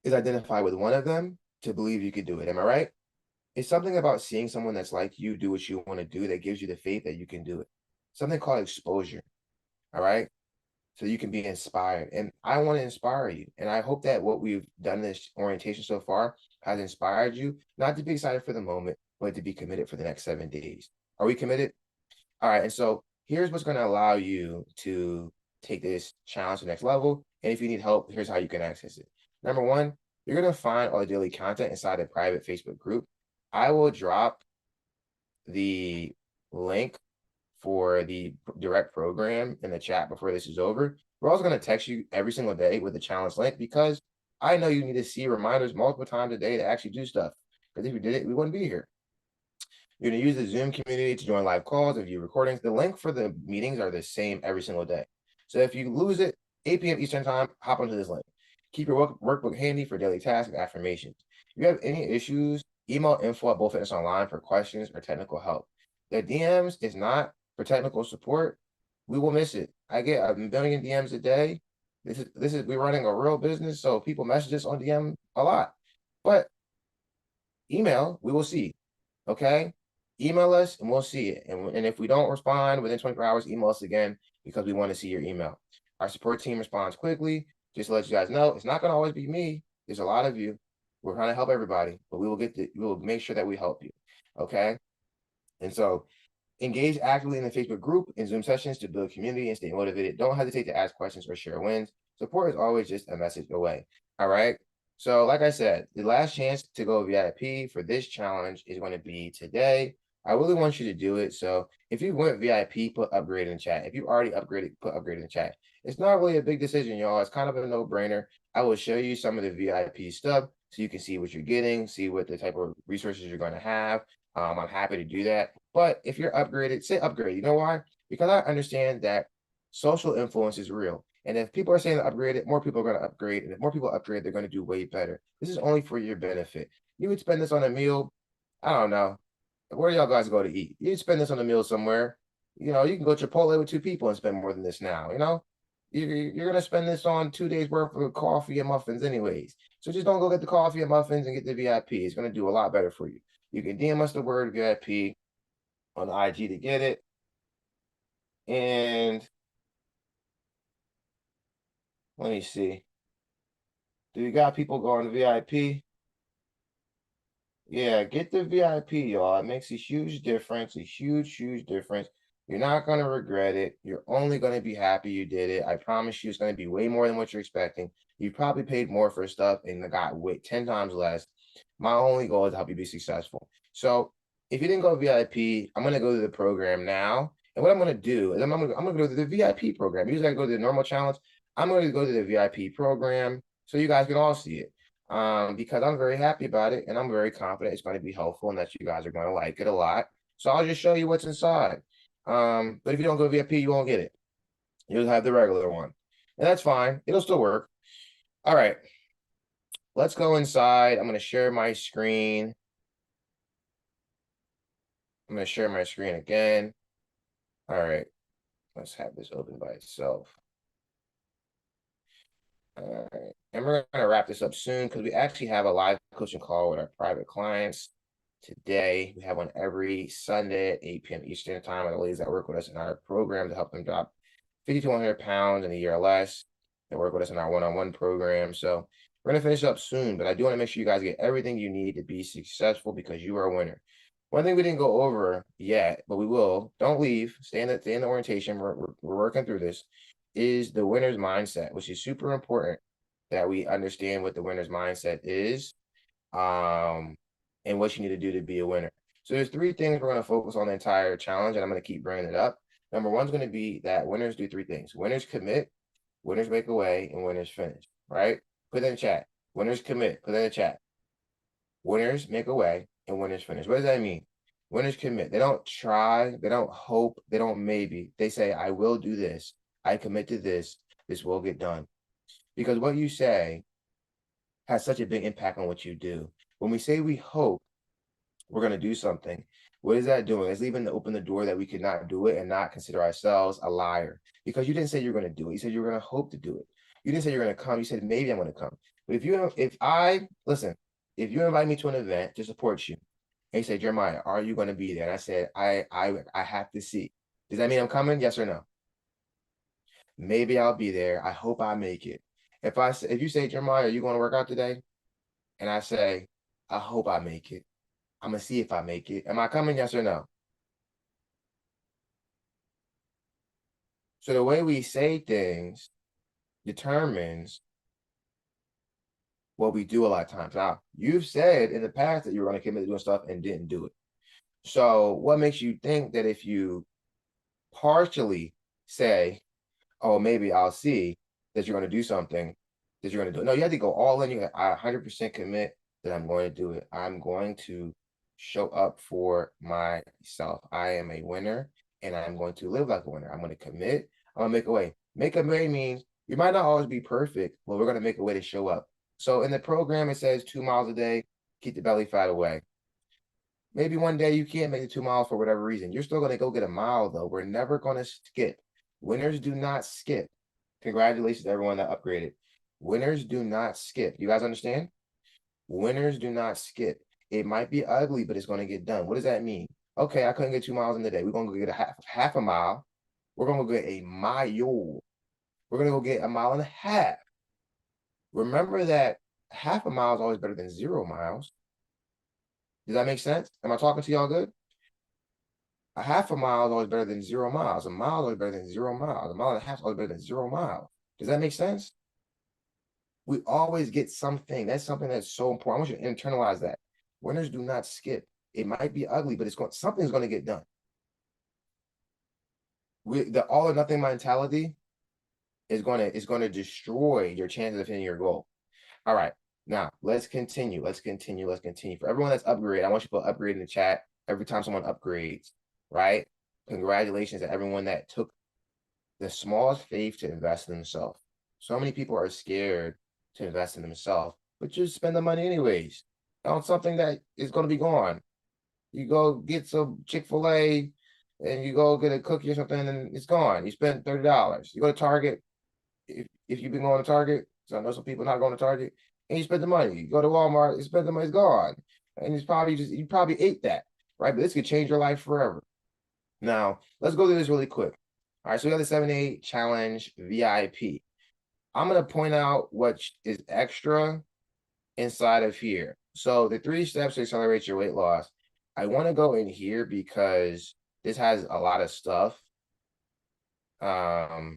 is identify with one of them to believe you could do it. Am I right? It's something about seeing someone that's like you do what you want to do that gives you the faith that you can do it. Something called exposure. All right. So you can be inspired. And I want to inspire you. And I hope that what we've done in this orientation so far has inspired you, not to be excited for the moment, but to be committed for the next 7 days. Are we committed? All right. And so here's what's going to allow you to take this challenge to the next level. And if you need help, here's how you can access it. Number one, you're going to find all the daily content inside a private Facebook group. I will drop the link for the direct program in the chat before this is over. We're also going to text you every single day with the challenge link because I know you need to see reminders multiple times a day to actually do stuff. Because if you did it, we wouldn't be here. You're going to use the Zoom community to join live calls and view recordings. The link for the meetings are the same every single day. So if you lose it, 8 p.m. Eastern time, hop onto this link. Keep your workbook handy for daily tasks and affirmations. If you have any issues, email info@boldfitnessonline for questions or technical help. The DMs is not for technical support. We will miss it. I get a million DMs a day. We're running a real business, so people message us on DM a lot. But email, we will see. Okay? Email us and we'll see it. And if we don't respond within 24 hours, email us again because we want to see your email. Our support team responds quickly. Just to let you guys know, it's not going to always be me. There's a lot of you. We're trying to help everybody, but we will make sure that we help you. Okay? And so engage actively in the Facebook group and Zoom sessions to build community and stay motivated. Don't hesitate to ask questions or share wins. Support is always just a message away. All right? So like I said, the last chance to go VIP for this challenge is going to be today. I really want you to do it. So if you went VIP, put upgrade in chat. If you already upgraded, put upgrade in chat. It's not really a big decision, y'all. It's kind of a no-brainer. I will show you some of the VIP stuff so you can see what you're getting, see what the type of resources you're going to have. I'm happy to do that. But if you're upgraded, say upgrade. You know why? Because I understand that social influence is real. And if people are saying to upgrade it, more people are going to upgrade. And if more people upgrade, they're going to do way better. This is only for your benefit. You would spend this on a meal. I don't know. Where do y'all guys go to eat? You'd spend this on a meal somewhere. You know, you can go Chipotle with 2 people and spend more than this now. You know, you're going to spend this on 2 days worth of coffee and muffins anyways. So just don't go get the coffee and muffins and get the VIP. It's going to do a lot better for you. You can DM us the word VIP on IG to get it. And let me see. Do you got people going to VIP? Yeah, get the VIP, y'all. It makes a huge difference, a huge, huge difference. You're not going to regret it. You're only going to be happy you did it. I promise you it's going to be way more than what you're expecting. You probably paid more for stuff and got way 10 times less. My only goal is to help you be successful. So if you didn't go VIP, I'm going to go to the program now. And what I'm going to do is I'm going to go to the VIP program. Usually I go to the normal challenge. I'm going to go to the VIP program so you guys can all see it. Because I'm very happy about it and I'm very confident it's going to be helpful and that you guys are going to like it a lot. So I'll just show you what's inside. But if you don't go VIP, you won't get it. You'll have the regular one. And that's fine. It'll still work. All right. Let's go inside. I'm going to share my screen. I'm going to share my screen again. All right. Let's have this open by itself. All right. And we're going to wrap this up soon because we actually have a live coaching call with our private clients today. We have one every Sunday at 8 p.m. Eastern time. The ladies that work with us in our program to help them drop 50 to 100 pounds in a year or less. They work with us in our one-on-one program. So we're going to finish up soon, but I do want to make sure you guys get everything you need to be successful because you are a winner. One thing we didn't go over yet, but we will, don't leave, stay in the orientation. We're working through this, is the winner's mindset, which is super important that we understand what the winner's mindset is and what you need to do to be a winner. So there's 3 things we're going to focus on the entire challenge, and I'm going to keep bringing it up. Number 1 is going to be that winners do 3 things. Winners commit, winners make away, and winners finish, right? Put it in the chat. Winners commit, put it in the chat. Winners make away, and winners finish. What does that mean? Winners commit. They don't try, they don't hope, they don't maybe. They say, I will do this. I commit to this. This will get done. Because what you say has such a big impact on what you do. When we say we hope we're going to do something, what is that doing? It's leaving to open the door that we could not do it and not consider ourselves a liar. Because you didn't say you're going to do it. You said you're going to hope to do it. You didn't say you're going to come. You said maybe I'm going to come. But if you invite me to an event to support you, and you say, Jeremiah, are you going to be there? And I said, I have to see. Does that mean I'm coming? Yes or no? Maybe I'll be there. I hope I make it. If you say, Jeremiah, are you going to work out today? And I say, I hope I make it. I'm gonna see if I make it. Am I coming? Yes or no? So the way we say things determines what we do a lot of times. Now, you've said in the past that you were going to commit to doing stuff and didn't do it. So what makes you think that if you partially say, oh, maybe I'll see, that you're going to do something, that you're going to do it? No, you have to go all in. I 100% commit that I'm going to do it. I'm going to show up for myself. I am a winner and I'm going to live like a winner. I'm going to commit. I'm going to make a way. Make a way means you might not always be perfect, but we're going to make a way to show up. So in the program, it says 2 miles a day, keep the belly fat away. Maybe one day you can't make the 2 miles for whatever reason. You're still going to go get a mile, though. We're never going to skip. Winners do not skip. Congratulations to everyone that upgraded. Winners do not skip. You guys understand? Winners do not skip. It might be ugly, but it's going to get done. What does that mean? Okay, I couldn't get 2 miles in the day. We're going to go get half a mile. We're going to go get a mile. We're going to go get a mile and a half. Remember that half a mile is always better than 0 miles. Does that make sense? Am I talking to y'all good? A half a mile is always better than 0 miles. A mile is always better than 0 miles. A mile and a half is always better than 0 miles. Does that make sense? We always get something. That's something that's so important. I want you to internalize that. Winners do not skip. It might be ugly, but something's going to get done. The all or nothing mentality is going to destroy your chances of hitting your goal. All right. Now, let's continue. Let's continue. For everyone that's upgraded, I want you to put upgrade in the chat every time someone upgrades, right? Congratulations to everyone that took the smallest faith to invest in themselves. So many people are scared to invest in themselves, but just spend the money anyways on something that is going to be gone. You go get some Chick-fil-A and you go get a cookie or something and it's gone. You spend $30. You go to Target. If you've been going to Target, so I know some people not going to Target, and you spend the money. You go to Walmart, you spend the money, it's gone. And it's probably you probably ate that, right? But this could change your life forever. Now, let's go through this really quick. All right, so we got the 7-8 challenge VIP. I'm going to point out what is extra inside of here. So the 3 steps to accelerate your weight loss. I want to go in here because this has a lot of stuff. All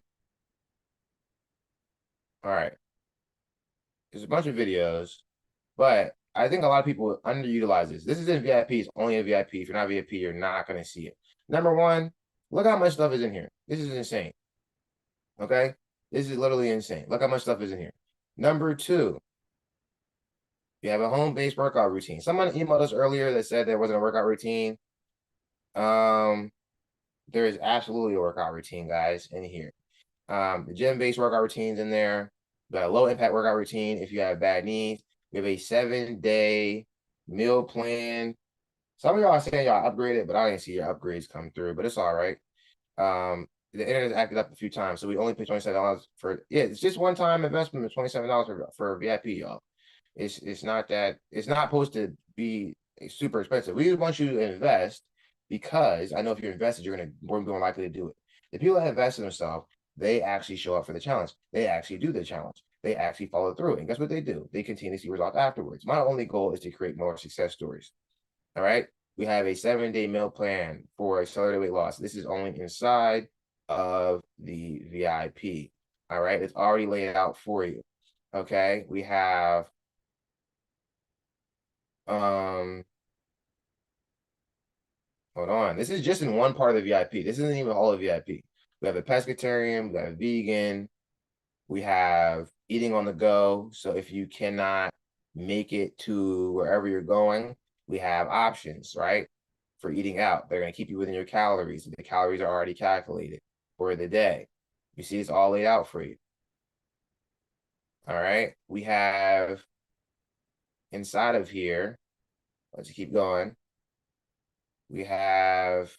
right. There's a bunch of videos, but I think a lot of people underutilize this. This is in VIP. It's only a VIP. If you're not VIP, you're not going to see it. Number one, look how much stuff is in here. This is insane. Okay? This is literally insane. Look how much stuff is in here. Number two, you have a home-based workout routine. Someone emailed us earlier that said there wasn't a workout routine. There is absolutely a workout routine, guys, in here. The gym-based workout routines in there. We got a low-impact workout routine if you have bad knees. We have a 7-day meal plan. Some of y'all are saying y'all upgraded, but I didn't see your upgrades come through, but it's all right. The internet acted up a few times, so we only paid $27 for, yeah, it's just one-time investment of $27 for VIP, y'all. It's not supposed to be super expensive. We want you to invest because I know if you're invested, you're more likely to do it. The people that invest in themselves, they actually show up for the challenge. They actually do the challenge. They actually follow through. And guess what they do? They continue to see results afterwards. My only goal is to create more success stories. All right. We have a 7-day meal plan for accelerated weight loss. This is only inside of the VIP. All right. It's already laid out for you. Okay. We have hold on. This is just in one part of the VIP. This isn't even all of VIP. We have a pescatarian, we got a vegan, we have eating on the go. So if you cannot make it to wherever you're going, we have options, right? For eating out. They're going to keep you within your calories. The calories are already calculated for the day. You see, it's all laid out for you. All right. We have inside of here, let's keep going. We have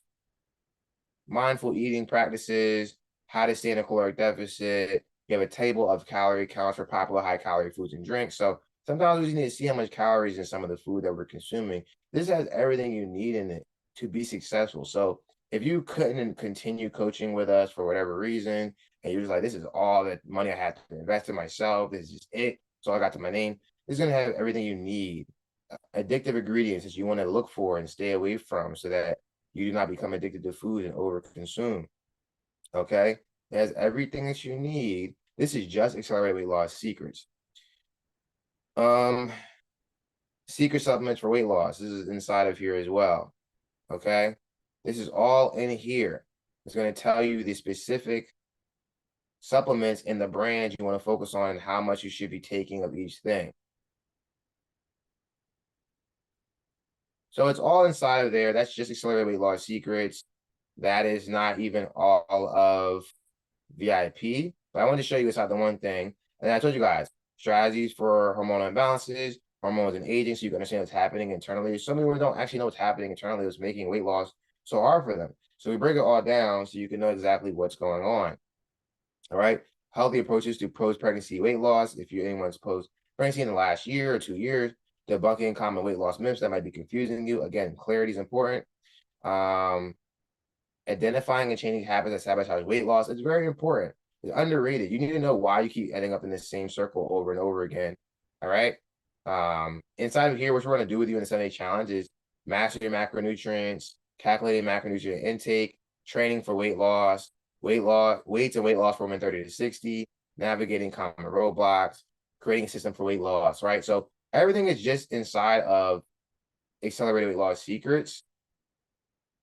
mindful eating practices, how to stay in a caloric deficit. You have a table of calorie counts for popular high-calorie foods and drinks. So sometimes we just need to see how much calories in some of the food that we're consuming. This has everything you need in it to be successful. So if you couldn't continue coaching with us for whatever reason, and you're just like, this is all the money I have to invest in myself, this is it, so I got to my name, this is going to have everything you need addictive ingredients that you want to look for and stay away from so that you do not become addicted to food and overconsume. Okay? It has everything that you need. This is just accelerated weight loss secrets. Secret supplements for weight loss. This is inside of here as well. Okay? This is all in here. It's going to tell you the specific supplements and the brands you want to focus on and how much you should be taking of each thing. So it's all inside of there. That's just accelerated weight loss secrets. That is not even all of VIP. But I wanted to show you inside the one thing. And I told you guys, strategies for hormonal imbalances, hormones and aging, so you can understand what's happening internally. Some people don't actually know what's happening internally. It's making weight loss so hard for them. So we break it all down so you can know exactly what's going on. All right. Healthy approaches to post-pregnancy weight loss. If you're anyone's post-pregnancy in the last year or 2 years, debunking common weight loss myths that might be confusing you. Again, clarity is important. Identifying and changing habits that sabotage weight loss. It's very important. It's underrated. You need to know why you keep ending up in this same circle over and over again. All right. Inside of here, what we're going to do with you in the 7-day challenge is master your macronutrients, calculating macronutrient intake, training for weights and weight loss from 30 to 60, navigating common roadblocks, creating a system for weight loss, right? So everything is just inside of accelerated weight loss secrets,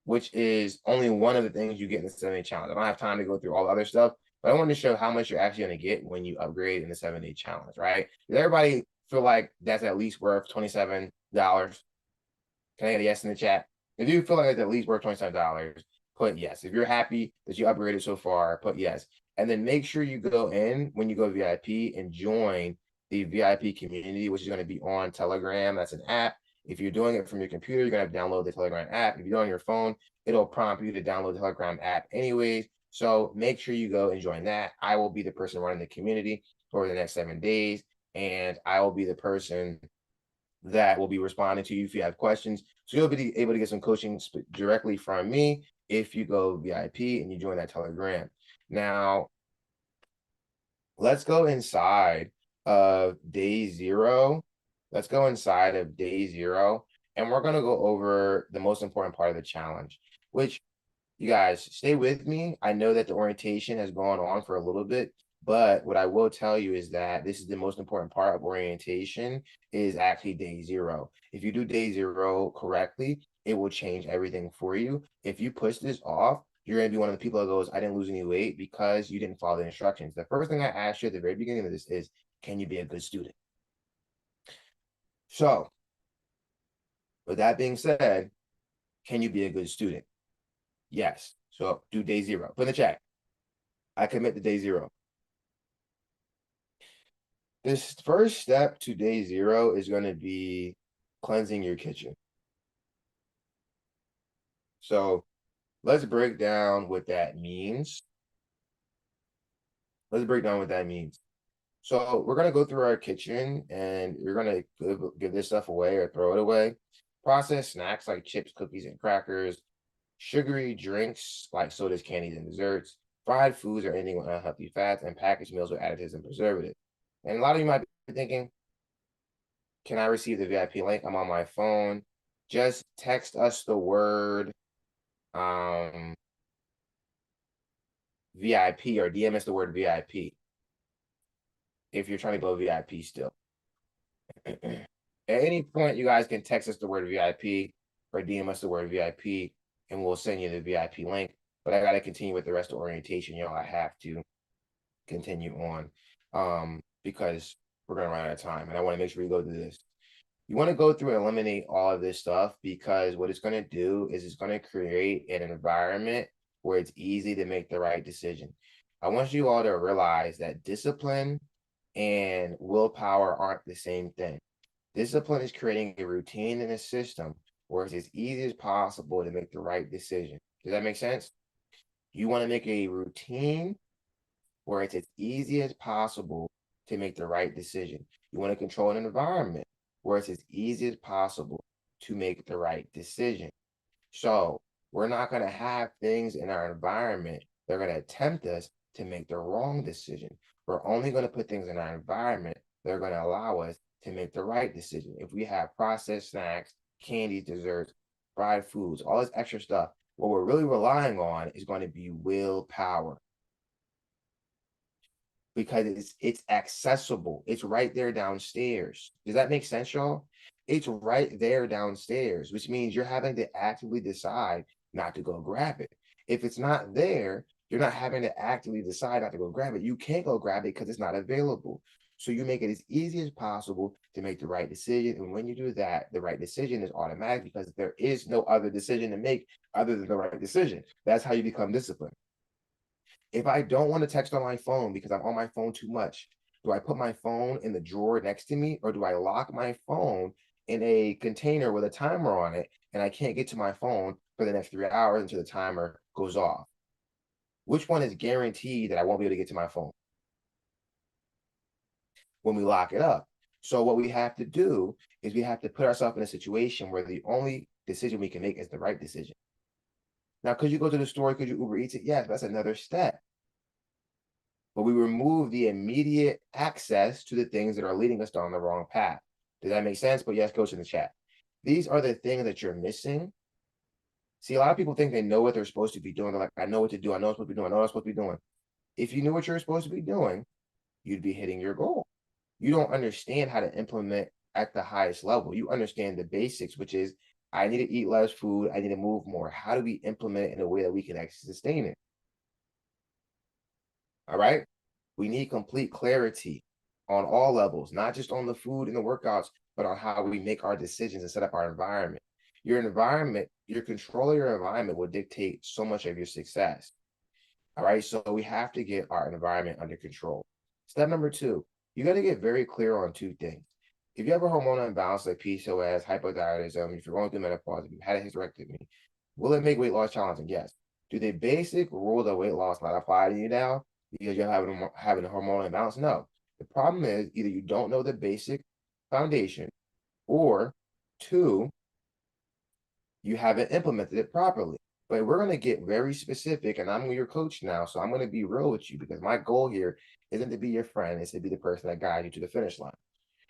which is only one of the things you get in the 7-day challenge. I don't have time to go through all the other stuff, but I want to show how much you're actually going to get when you upgrade in the 7-day challenge, right? Does everybody feel like that's at least worth $27? Can I get a yes in the chat? If you feel like it's at least worth $27, put yes. If you're happy that you upgraded so far, put yes. And then make sure you go in when you go VIP and join the VIP community, which is going to be on Telegram. That's an app. If you're doing it from your computer, you're going to download the Telegram app. If you do it on your phone, it'll prompt you to download the Telegram app anyways. So make sure you go and join that. I will be the person running the community for the next 7 days, and I will be the person that will be responding to you if you have questions. So you'll be able to get some coaching directly from me if you go VIP and you join that Telegram. Now, let's go inside of day 0. Let's go inside of day 0, and we're going to go over the most important part of the challenge, which, you guys, stay with me. I know that the orientation has gone on for a little bit, but what I will tell you is that this is the most important part of orientation is actually day 0. If you do day 0 correctly, it will change everything for you. If you push this off, you're going to be one of the people that goes, I didn't lose any weight because you didn't follow the instructions. The first thing I asked you at the very beginning of this is, can you be a good student? So, with that being said, can you be a good student? Yes. So do day 0. Put in the chat, I commit to day 0. This first step to day 0 is going to be cleansing your kitchen. So let's break down what that means. So we're going to go through our kitchen and we're going to give this stuff away or throw it away. Processed snacks like chips, cookies, and crackers, sugary drinks like sodas, candies, and desserts, fried foods or anything with unhealthy fats, and packaged meals with additives and preservatives. And a lot of you might be thinking, can I receive the VIP link? I'm on my phone. Just text us the word VIP or DM us the word VIP if you're trying to go VIP still. At any point, you guys can text us the word VIP or DM us the word VIP, and we'll send you the VIP link. But I got to continue with the rest of orientation. You know, I have to continue on because we're going to run out of time, and I want to make sure we go through this. You want to go through and eliminate all of this stuff because what it's going to do is it's going to create an environment where it's easy to make the right decision. I want you all to realize that discipline and willpower aren't the same thing. Discipline is creating a routine and a system where it's as easy as possible to make the right decision. Does that make sense? You want to make a routine where it's as easy as possible to make the right decision. You want to control an environment where it's as easy as possible to make the right decision. So we're not going to have things in our environment that are going to tempt us to make the wrong decision. We're only going to put things in our environment that are going to allow us to make the right decision. If we have processed snacks, candy, desserts, fried foods, all this extra stuff, what we're really relying on is going to be willpower, because it's accessible. It's right there downstairs. Does that make sense, y'all? It's right there downstairs, which means you're having to actively decide not to go grab it. If it's not there, you're not having to actively decide not to go grab it. You can't go grab it because it's not available. So you make it as easy as possible to make the right decision. And when you do that, the right decision is automatic because there is no other decision to make other than the right decision. That's how you become disciplined. If I don't want to text on my phone because I'm on my phone too much, do I put my phone in the drawer next to me, or do I lock my phone in a container with a timer on it and I can't get to my phone for the next 3 hours until the timer goes off? Which one is guaranteed that I won't be able to get to my phone when we lock it up? So what we have to do is we have to put ourselves in a situation where the only decision we can make is the right decision. Now, could you go to the store? Could you Uber Eats it? Yes, that's another step. But we remove the immediate access to the things that are leading us down the wrong path. Does that make sense? But yes, coach in the chat. These are the things that you're missing. See, a lot of people think they know what they're supposed to be doing. They're like, I know what to do. I know what I'm supposed to be doing. I know what I'm supposed to be doing. If you knew what you're supposed to be doing, you'd be hitting your goal. You don't understand how to implement at the highest level. You understand the basics, which is I need to eat less food. I need to move more. How do we implement it in a way that we can actually sustain it? All right. We need complete clarity on all levels, not just on the food and the workouts, but on how we make our decisions and set up our environment. Your environment, your control of your environment will dictate so much of your success. All right. So we have to get our environment under control. Step number 2, you got to get very clear on 2 things. If you have a hormonal imbalance like PCOS, hypothyroidism, if you're going through menopause, if you've had a hysterectomy, will it make weight loss challenging? Yes. Do the basic rules of weight loss not apply to you now because you're having a hormonal imbalance? No. The problem is either you don't know the basic foundation, or 2, you haven't implemented it properly. But we're going to get very specific, and I'm your coach now, so I'm going to be real with you because my goal here isn't to be your friend, it's to be the person that guides you to the finish line.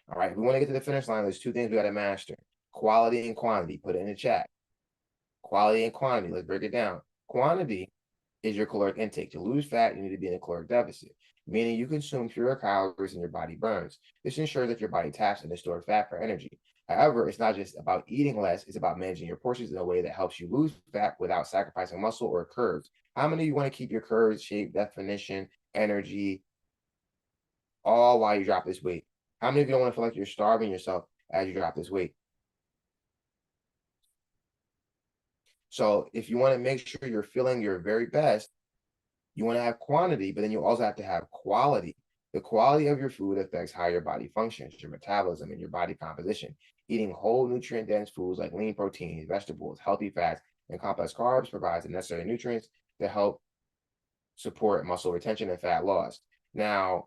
All right, if we want to get to the finish line, there's 2 things we got to master: quality and quantity. Put it in the chat. Quality and quantity. Let's break it down. Quantity is your caloric intake. To lose fat, you need to be in a caloric deficit, meaning you consume fewer calories than your body burns. This ensures that your body taps into stored fat for energy. However, it's not just about eating less, it's about managing your portions in a way that helps you lose fat without sacrificing muscle or curves. How many of you want to keep your curves, shape, definition, energy, all while you drop this weight? How many of you don't want to feel like you're starving yourself as you drop this weight? So if you want to make sure you're feeling your very best, you want to have quantity, but then you also have to have quality. The quality of your food affects how your body functions, your metabolism, and your body composition. Eating whole nutrient-dense foods like lean proteins, vegetables, healthy fats, and complex carbs provides the necessary nutrients to help support muscle retention and fat loss. Now,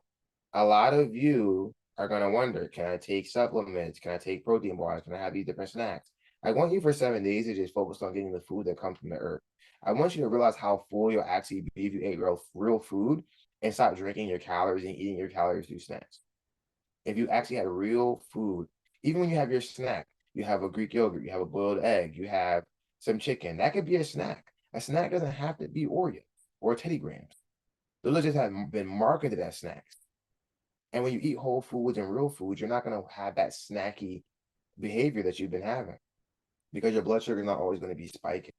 a lot of you are going to wonder, can I take supplements? Can I take protein bars? Can I have these different snacks? I want you for 7 days to just focus on getting the food that comes from the earth. I want you to realize how full you'll actually be if you ate real food and stop drinking your calories and eating your calories through snacks. If you actually had real food, even when you have your snack, you have a Greek yogurt, you have a boiled egg, you have some chicken, that could be a snack. A snack doesn't have to be Oreos or Teddy Grahams. Those just have been marketed as snacks. And when you eat whole foods and real foods, you're not going to have that snacky behavior that you've been having because your blood sugar is not always going to be spiking.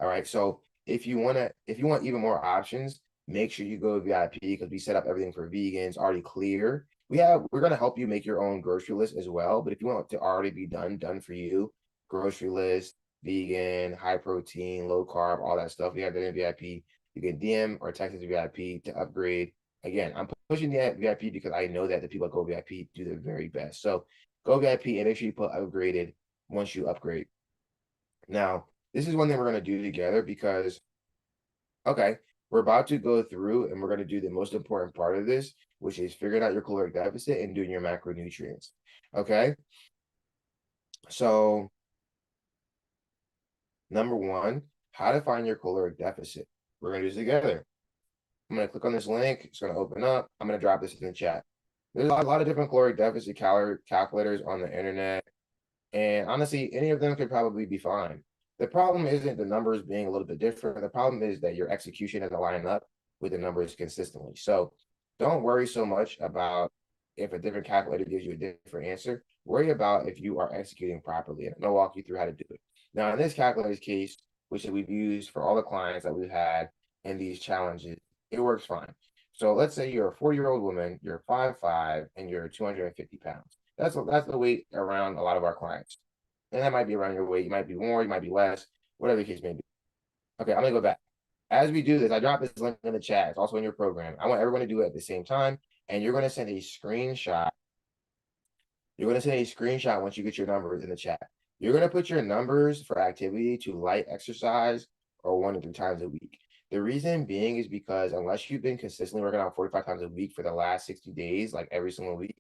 All right. So if you want even more options, make sure you go VIP because we set up everything for vegans already clear. We're going to help you make your own grocery list as well. But if you want it to already be done for you, grocery list, vegan, high protein, low carb, all that stuff, we have that in VIP. You can DM or text us VIP to upgrade. Again, I'm pushing the VIP because I know that the people at Go VIP do their very best. So go VIP and make sure you put upgraded once you upgrade. Now, this is one thing we're going to do together because, okay, we're about to go through and we're going to do the most important part of this, which is figuring out your caloric deficit and doing your macronutrients. Okay. So, number 1, how to find your caloric deficit. We're going to do this together. I'm going to click on this link. It's going to open up. I'm going to drop this in the chat. There's a lot of different caloric deficit calorie calculators on the internet. And honestly, any of them could probably be fine. The problem isn't the numbers being a little bit different. The problem is that your execution doesn't line up with the numbers consistently. So don't worry so much about if a different calculator gives you a different answer. Worry about if you are executing properly. And I'll walk you through how to do it. Now, in this calculator's case, which we've used for all the clients that we've had in these challenges, it works fine. So let's say you're a 40-year-old woman, you're 5'5", and you're 250 pounds. That's the weight around a lot of our clients. And that might be around your weight. You might be more, you might be less, whatever the case may be. Okay, I'm gonna go back. As we do this, I drop this link in the chat. It's also in your program. I want everyone to do it at the same time. And you're gonna send a screenshot. You're gonna send a screenshot once you get your numbers in the chat. You're gonna put your numbers for activity to light exercise or 1 to 3 times a week. The reason being is because unless you've been consistently working out 45 times a week for the last 60 days, like every single week,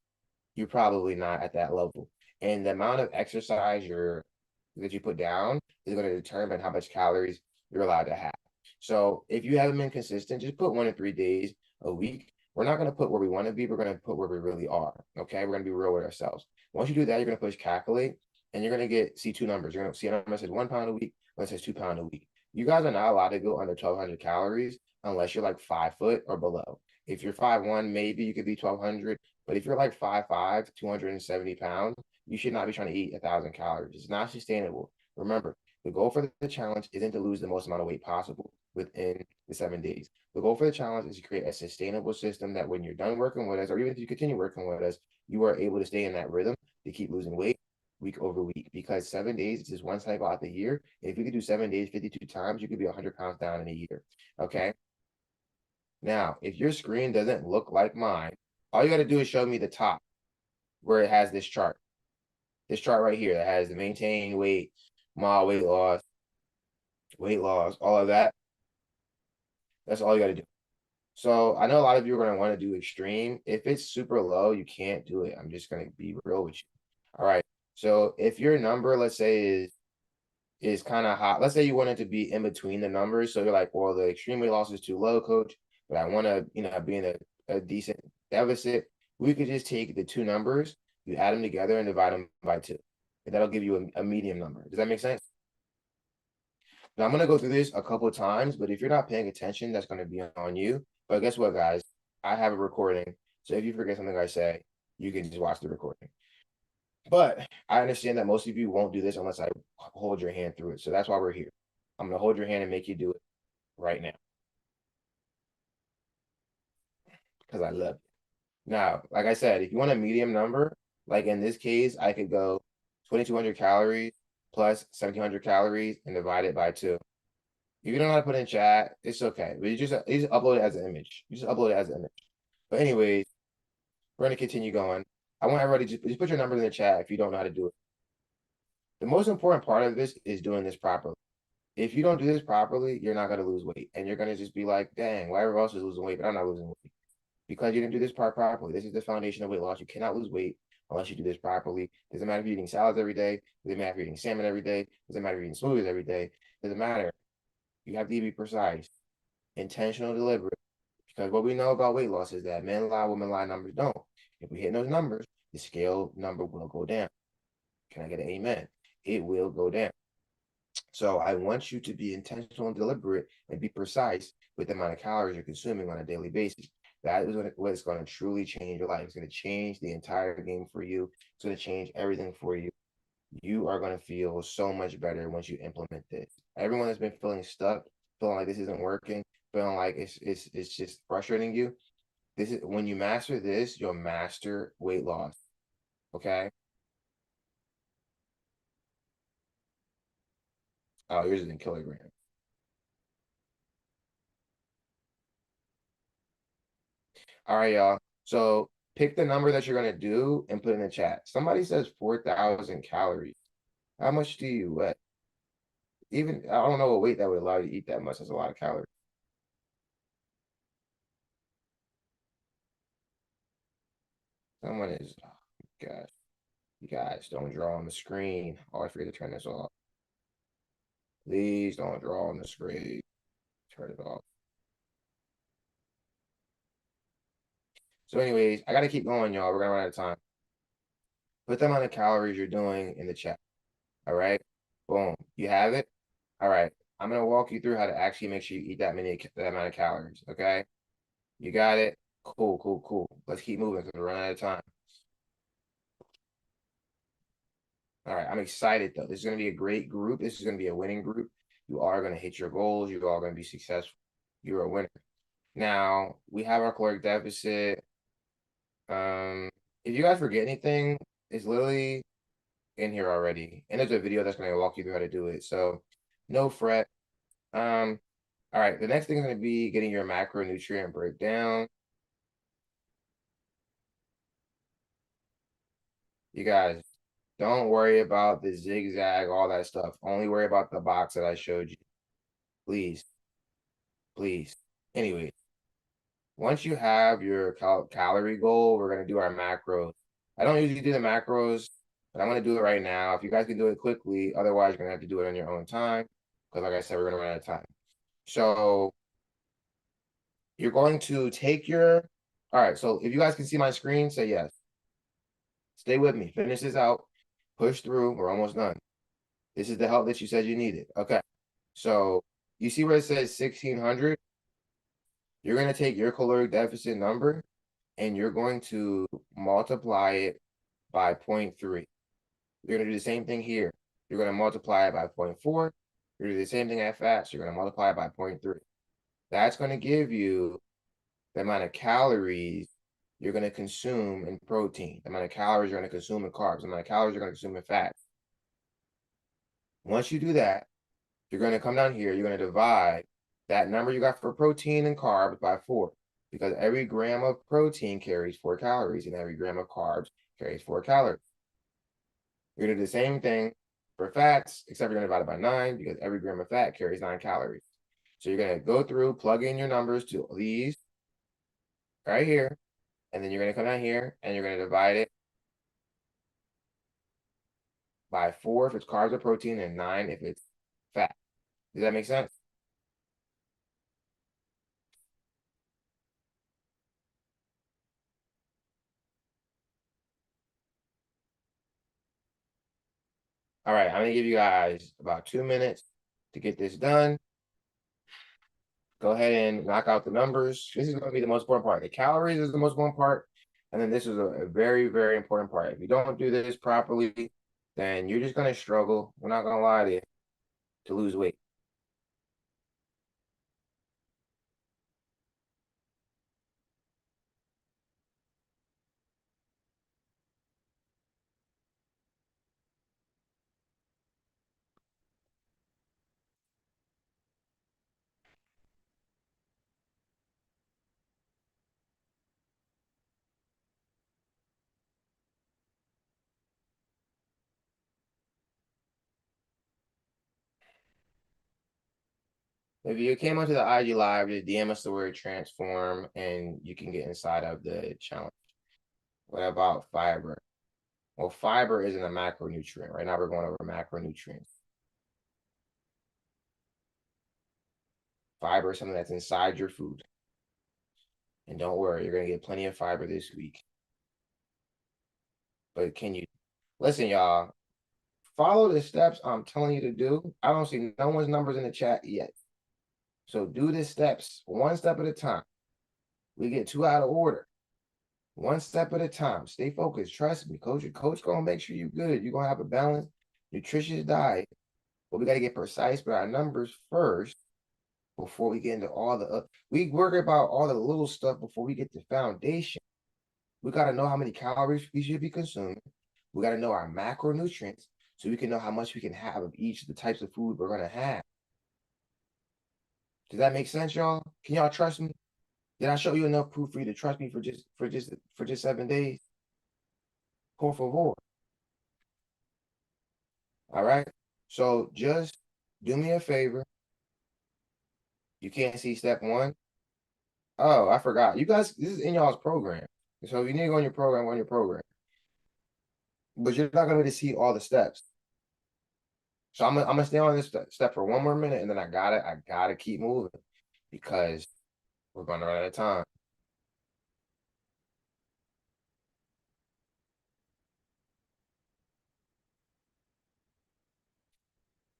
you're probably not at that level. And the amount of exercise that you put down is going to determine how much calories you're allowed to have. So if you haven't been consistent, just put 1 to 3 days a week. We're not going to put where we want to be. We're going to put where we really are. Okay. We're going to be real with ourselves. Once you do that, you're going to push calculate and you're going to see 2 numbers. You're going to see a number that says 1 pound a week, one that says 2 pounds a week. You guys are not allowed to go under 1,200 calories unless you're like 5 foot or below. If you're 5'1", maybe you could be 1,200. But if you're like 5'5", 270 pounds, you should not be trying to eat 1,000 calories. It's not sustainable. Remember, the goal for the challenge isn't to lose the most amount of weight possible within the 7 days. The goal for the challenge is to create a sustainable system that when you're done working with us, or even if you continue working with us, you are able to stay in that rhythm to keep losing weight week over week. Because 7 days is just one cycle out the year. And if you could do 7 days, 52 times, you could be 100 pounds down in a year. Okay. Now, if your screen doesn't look like mine, all you got to do is show me the top where it has this chart. This chart right here that has the maintain weight, mild weight loss, all of that. That's all you got to do. So I know a lot of you are going to want to do extreme. If it's super low, you can't do it. I'm just going to be real with you. All right. So if your number, let's say, is kind of hot, let's say you want it to be in between the numbers. So you're like, well, the extreme weight loss is too low, coach, but I want to, be in a decent deficit. We could just take the 2 numbers, you add them together and divide them by 2. And that'll give you a medium number. Does that make sense? Now I'm going to go through this a couple of times, but if you're not paying attention, that's going to be on you. But guess what, guys? I have a recording. So if you forget something I say, you can just watch the recording. But I understand that most of you won't do this unless I hold your hand through it. So that's why we're here. I'm going to hold your hand and make you do it right now because I love you. Now, like I said, if you want a medium number, like in this case, I could go 2,200 calories plus 1,700 calories and divide it by 2. If you don't know how to put in chat, it's okay. But you just upload it as an image. You just upload it as an image. But anyways, we're going to continue going. I want everybody to just put your numbers in the chat if you don't know how to do it. The most important part of this is doing this properly. If you don't do this properly, you're not going to lose weight. And you're going to just be like, dang, why everyone else is losing weight, but I'm not losing weight. Because you didn't do this part properly. This is the foundation of weight loss. You cannot lose weight unless you do this properly. Doesn't matter if you're eating salads every day. Doesn't matter if you're eating salmon every day. Doesn't matter if you're eating smoothies every day. Doesn't matter. You have to be precise, intentional, deliberate. Because what we know about weight loss is that men lie, women lie, numbers don't. If we hit those numbers, the scale number will go down. Can I get an amen? It will go down. So I want you to be intentional and deliberate and be precise with the amount of calories you're consuming on a daily basis. That is what's going to truly change your life. It's going to change the entire game for you. It's going to change everything for you. You are going to feel so much better once you implement this. Everyone that's been feeling stuck, feeling like this isn't working, feeling like it's just frustrating you. This is when you master this, you'll master weight loss. Okay. Oh, yours is in kilograms. All right, y'all. So pick the number that you're gonna do and put in the chat. Somebody says 4,000 calories. How much do you weigh? Even I don't know what weight that would allow you to eat that much. That's a lot of calories. Someone is, oh, gosh, you guys don't draw on the screen. Oh, I forget to turn this off. Please don't draw on the screen. Turn it off. So anyways, I got to keep going, y'all. We're going to run out of time. Put the amount of calories you're doing in the chat. All right. Boom. You have it. All right. I'm going to walk you through how to actually make sure you eat that amount of calories. Okay. You got it. Cool, cool, cool. Let's keep moving because we're running out of time. All right. I'm excited though. This is going to be a great group. This is going to be a winning group. You are going to hit your goals. You're all going to be successful. You're a winner. Now we have our caloric deficit. If you guys forget anything, it's literally in here already. And there's a video that's going to walk you through how to do it. So no fret. All right, the next thing is going to be getting your macronutrient breakdown. You guys, don't worry about the zigzag, all that stuff. Only worry about the box that I showed you. Please, please. Anyway, once you have your calorie goal, we're going to do our macros. I don't usually do the macros, but I'm going to do it right now. If you guys can do it quickly, otherwise you're going to have to do it on your own time. Because like I said, we're going to run out of time. So you're going to take your, all right, so if you guys can see my screen, say yes. Stay with me. Finish this out. Push through. We're almost done. This is the help that you said you needed. Okay. So you see where it says 1600? You're going to take your caloric deficit number and you're going to multiply it by 0.3. You're going to do the same thing here. You're going to multiply it by 0.4. You're going to do the same thing at fast. You're going to multiply it by 0.3. That's going to give you the amount of calories you're going to consume in protein, the amount of calories you're going to consume in carbs, the amount of calories you're going to consume in fat. Once you do that, you're going to come down here, you're going to divide that number you got for protein and carbs by 4, because every gram of protein carries 4 calories and every gram of carbs carries 4 calories. You're going to do the same thing for fats, except you're going to divide it by 9 because every gram of fat carries 9 calories. So you're going to go through, plug in your numbers to these right here, and then you're going to come down here and you're going to divide it by 4 if it's carbs or protein and 9 if it's fat. Does that make sense? All right, I'm going to give you guys about 2 minutes to get this done. Go ahead and knock out the numbers. This is going to be the most important part. The calories is the most important part. And then this is a very, very important part. If you don't do this properly, then you're just going to struggle. We're not going to lie to you, to lose weight. If you came onto the IG Live, just DM us the word transform and you can get inside of the challenge. What about fiber? Well, fiber isn't a macronutrient. Right now we're going over macronutrients. Fiber is something that's inside your food. And don't worry, you're going to get plenty of fiber this week. But can you listen, y'all? Follow the steps I'm telling you to do. I don't see no one's numbers in the chat yet. So do the steps one step at a time. We get 2 out of order. One step at a time. Stay focused. Trust me, coach. Your coach gonna make sure you're good. You're gonna have a balanced, nutritious diet. But we gotta get precise with our numbers first before we get into all the we worry about all the little stuff before we get the foundation. We gotta know how many calories we should be consuming. We gotta know our macronutrients so we can know how much we can have of each of the types of food we're gonna have. Does that make sense, y'all? Can y'all trust me? Did I show you enough proof for you to trust me for just 7 days? Por favor. All right. So just do me a favor. You can't see step 1. Oh, I forgot. You guys, this is in y'all's program. So if you need to go on your program, go on your program. But you're not going to see all the steps. So I'm gonna stay on this step for 1 more minute, and then I gotta keep moving because we're gonna run out of time.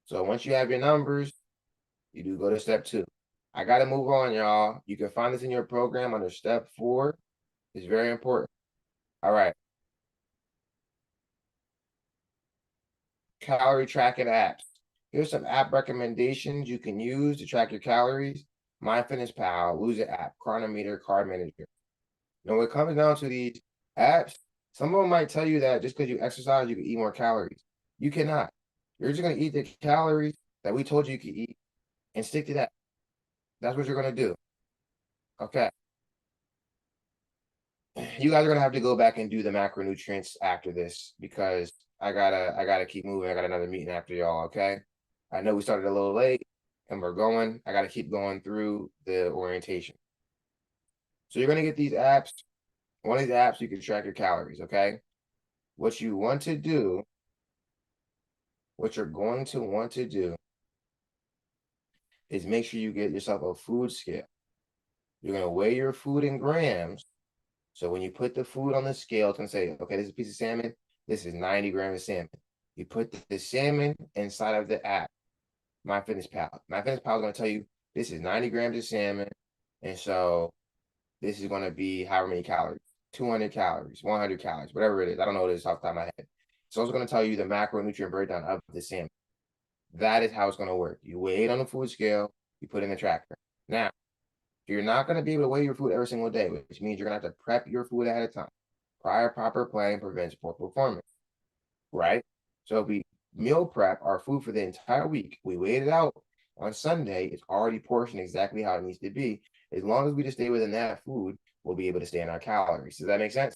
So once you have your numbers, you do go to step 2. I got to move on, y'all. You can find this in your program under step 4. It's very important. All right. Calorie tracking apps. Here's some app recommendations you can use to track your calories. MyFitnessPal, Lose It app, Chronometer, Carb Manager. Now, when it comes down to these apps, some of them might tell you that just because you exercise, you can eat more calories. You cannot. You're just going to eat the calories that we told you could eat and stick to that. That's what you're going to do. Okay. You guys are going to have to go back and do the macronutrients after this because I gotta keep moving. I got another meeting after y'all. Okay. I know we started a little late and we're going. I got to keep going through the orientation. So you're going to get these apps. One of these apps, you can track your calories. Okay. What you want to do, what you're going to want to do is make sure you get yourself a food scale. You're going to weigh your food in grams. So when you put the food on the scale, it's going to say, okay, this is a piece of salmon. This is 90 grams of salmon. You put the salmon inside of the app, MyFitnessPal. MyFitnessPal is going to tell you this is 90 grams of salmon. And so this is going to be however many calories, 200 calories, 100 calories, whatever it is. I don't know what it is off the top of my head. So it's going to tell you the macronutrient breakdown of the salmon. That is how it's going to work. You weigh it on the food scale, you put in the tracker. Now, you're not going to be able to weigh your food every single day, which means you're going to have to prep your food ahead of time. Prior proper planning prevents poor performance, right? So if we meal prep our food for the entire week, we weigh it out on Sunday, it's already portioned exactly how it needs to be. As long as we just stay within that food, we'll be able to stay in our calories. Does that make sense?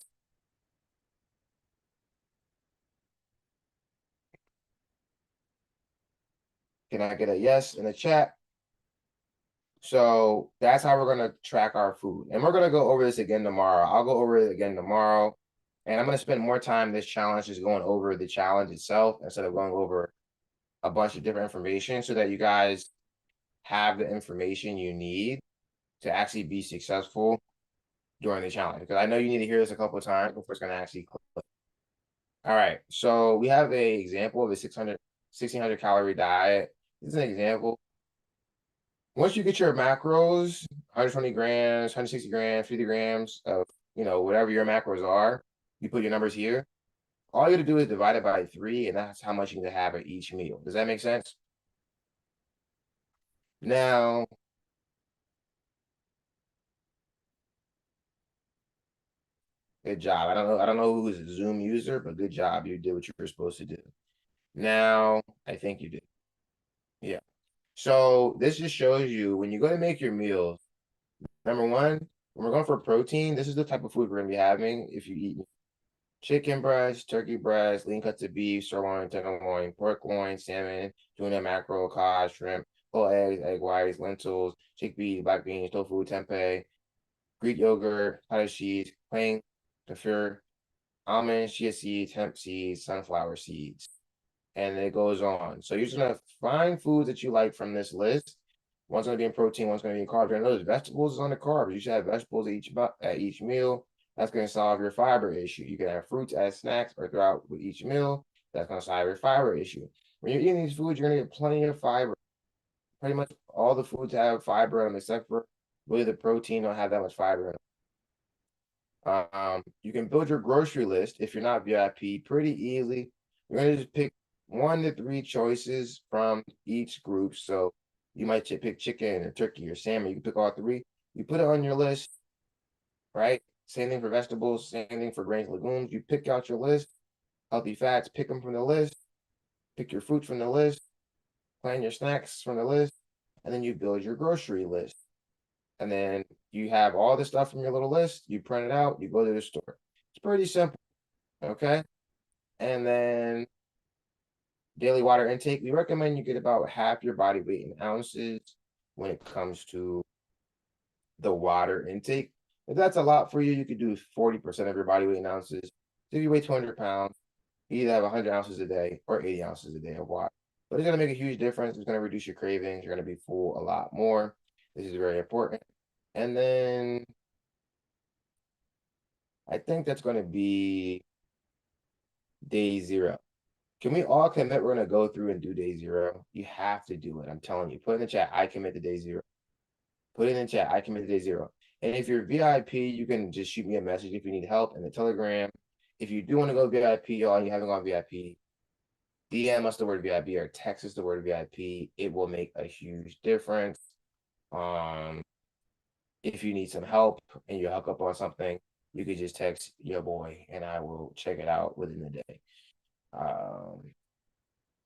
Can I get a yes in the chat? So that's how we're going to track our food. And we're going to go over this again tomorrow. I'll go over it again tomorrow. And I'm going to spend more time this challenge just going over the challenge itself instead of going over a bunch of different information so that you guys have the information you need to actually be successful during the challenge. Because I know you need to hear this a couple of times before it's going to actually click. All right. So we have a example of a 1600 calorie diet. This is an example. Once you get your macros, 120 grams, 160 grams, 50 grams of, whatever your macros are, you put your numbers here. All you have to do is divide it by 3, and that's how much you need to have at each meal. Does that make sense? Now, good job. I don't know who's a Zoom user, but good job. You did what you were supposed to do. Now, I think you did. Yeah. So this just shows you when you go to make your meals, number one, when we're going for protein, this is the type of food we're going to be having if you eat chicken breast, turkey breast, lean cuts of beef, sirloin, tenderloin, pork loin, salmon, tuna, mackerel, cod, shrimp, whole eggs, egg whites, lentils, chickpeas, black beans, tofu, tempeh, Greek yogurt, cottage cheese, plain, kefir, almonds, chia seeds, hemp seeds, sunflower seeds, and it goes on. So you're just gonna find foods that you like from this list. One's gonna be in protein, one's gonna be in carbs. And those vegetables is on the carbs. You should have vegetables at each meal. That's gonna solve your fiber issue. You can have fruits as snacks or throughout with each meal. That's gonna solve your fiber issue. When you're eating these foods, you're gonna get plenty of fiber. Pretty much all the foods have fiber in them, except for really the protein don't have that much fiber in them. You can build your grocery list if you're not VIP pretty easily. You're gonna just pick 1 to 3 choices from each group. So you might pick chicken or turkey or salmon. You can pick all 3. You put it on your list, right? Same thing for vegetables, same thing for grains, legumes. You pick out your list, healthy fats, pick them from the list, pick your fruits from the list, plan your snacks from the list, and then you build your grocery list. And then you have all the stuff from your little list, you print it out, you go to the store. It's pretty simple, okay? And then daily water intake, we recommend you get about half your body weight in ounces when it comes to the water intake. If that's a lot for you, you could do 40% of your body weight in ounces. So if you weigh 200 pounds, you either have 100 ounces a day or 80 ounces a day of water. But it's going to make a huge difference. It's going to reduce your cravings. You're going to be full a lot more. This is very important. And then I think that's going to be day 0. Can we all commit we're going to go through and do day 0? You have to do it. I'm telling you. Put in the chat, I commit to day 0. Put it in the chat, I commit to day 0. And if you're VIP, you can just shoot me a message if you need help in the Telegram. If you do want to go VIP, y'all, and you haven't gone VIP, DM us the word VIP or text us the word VIP. It will make a huge difference. If you need some help and you hook up on something, you could just text your boy and I will check it out within the day.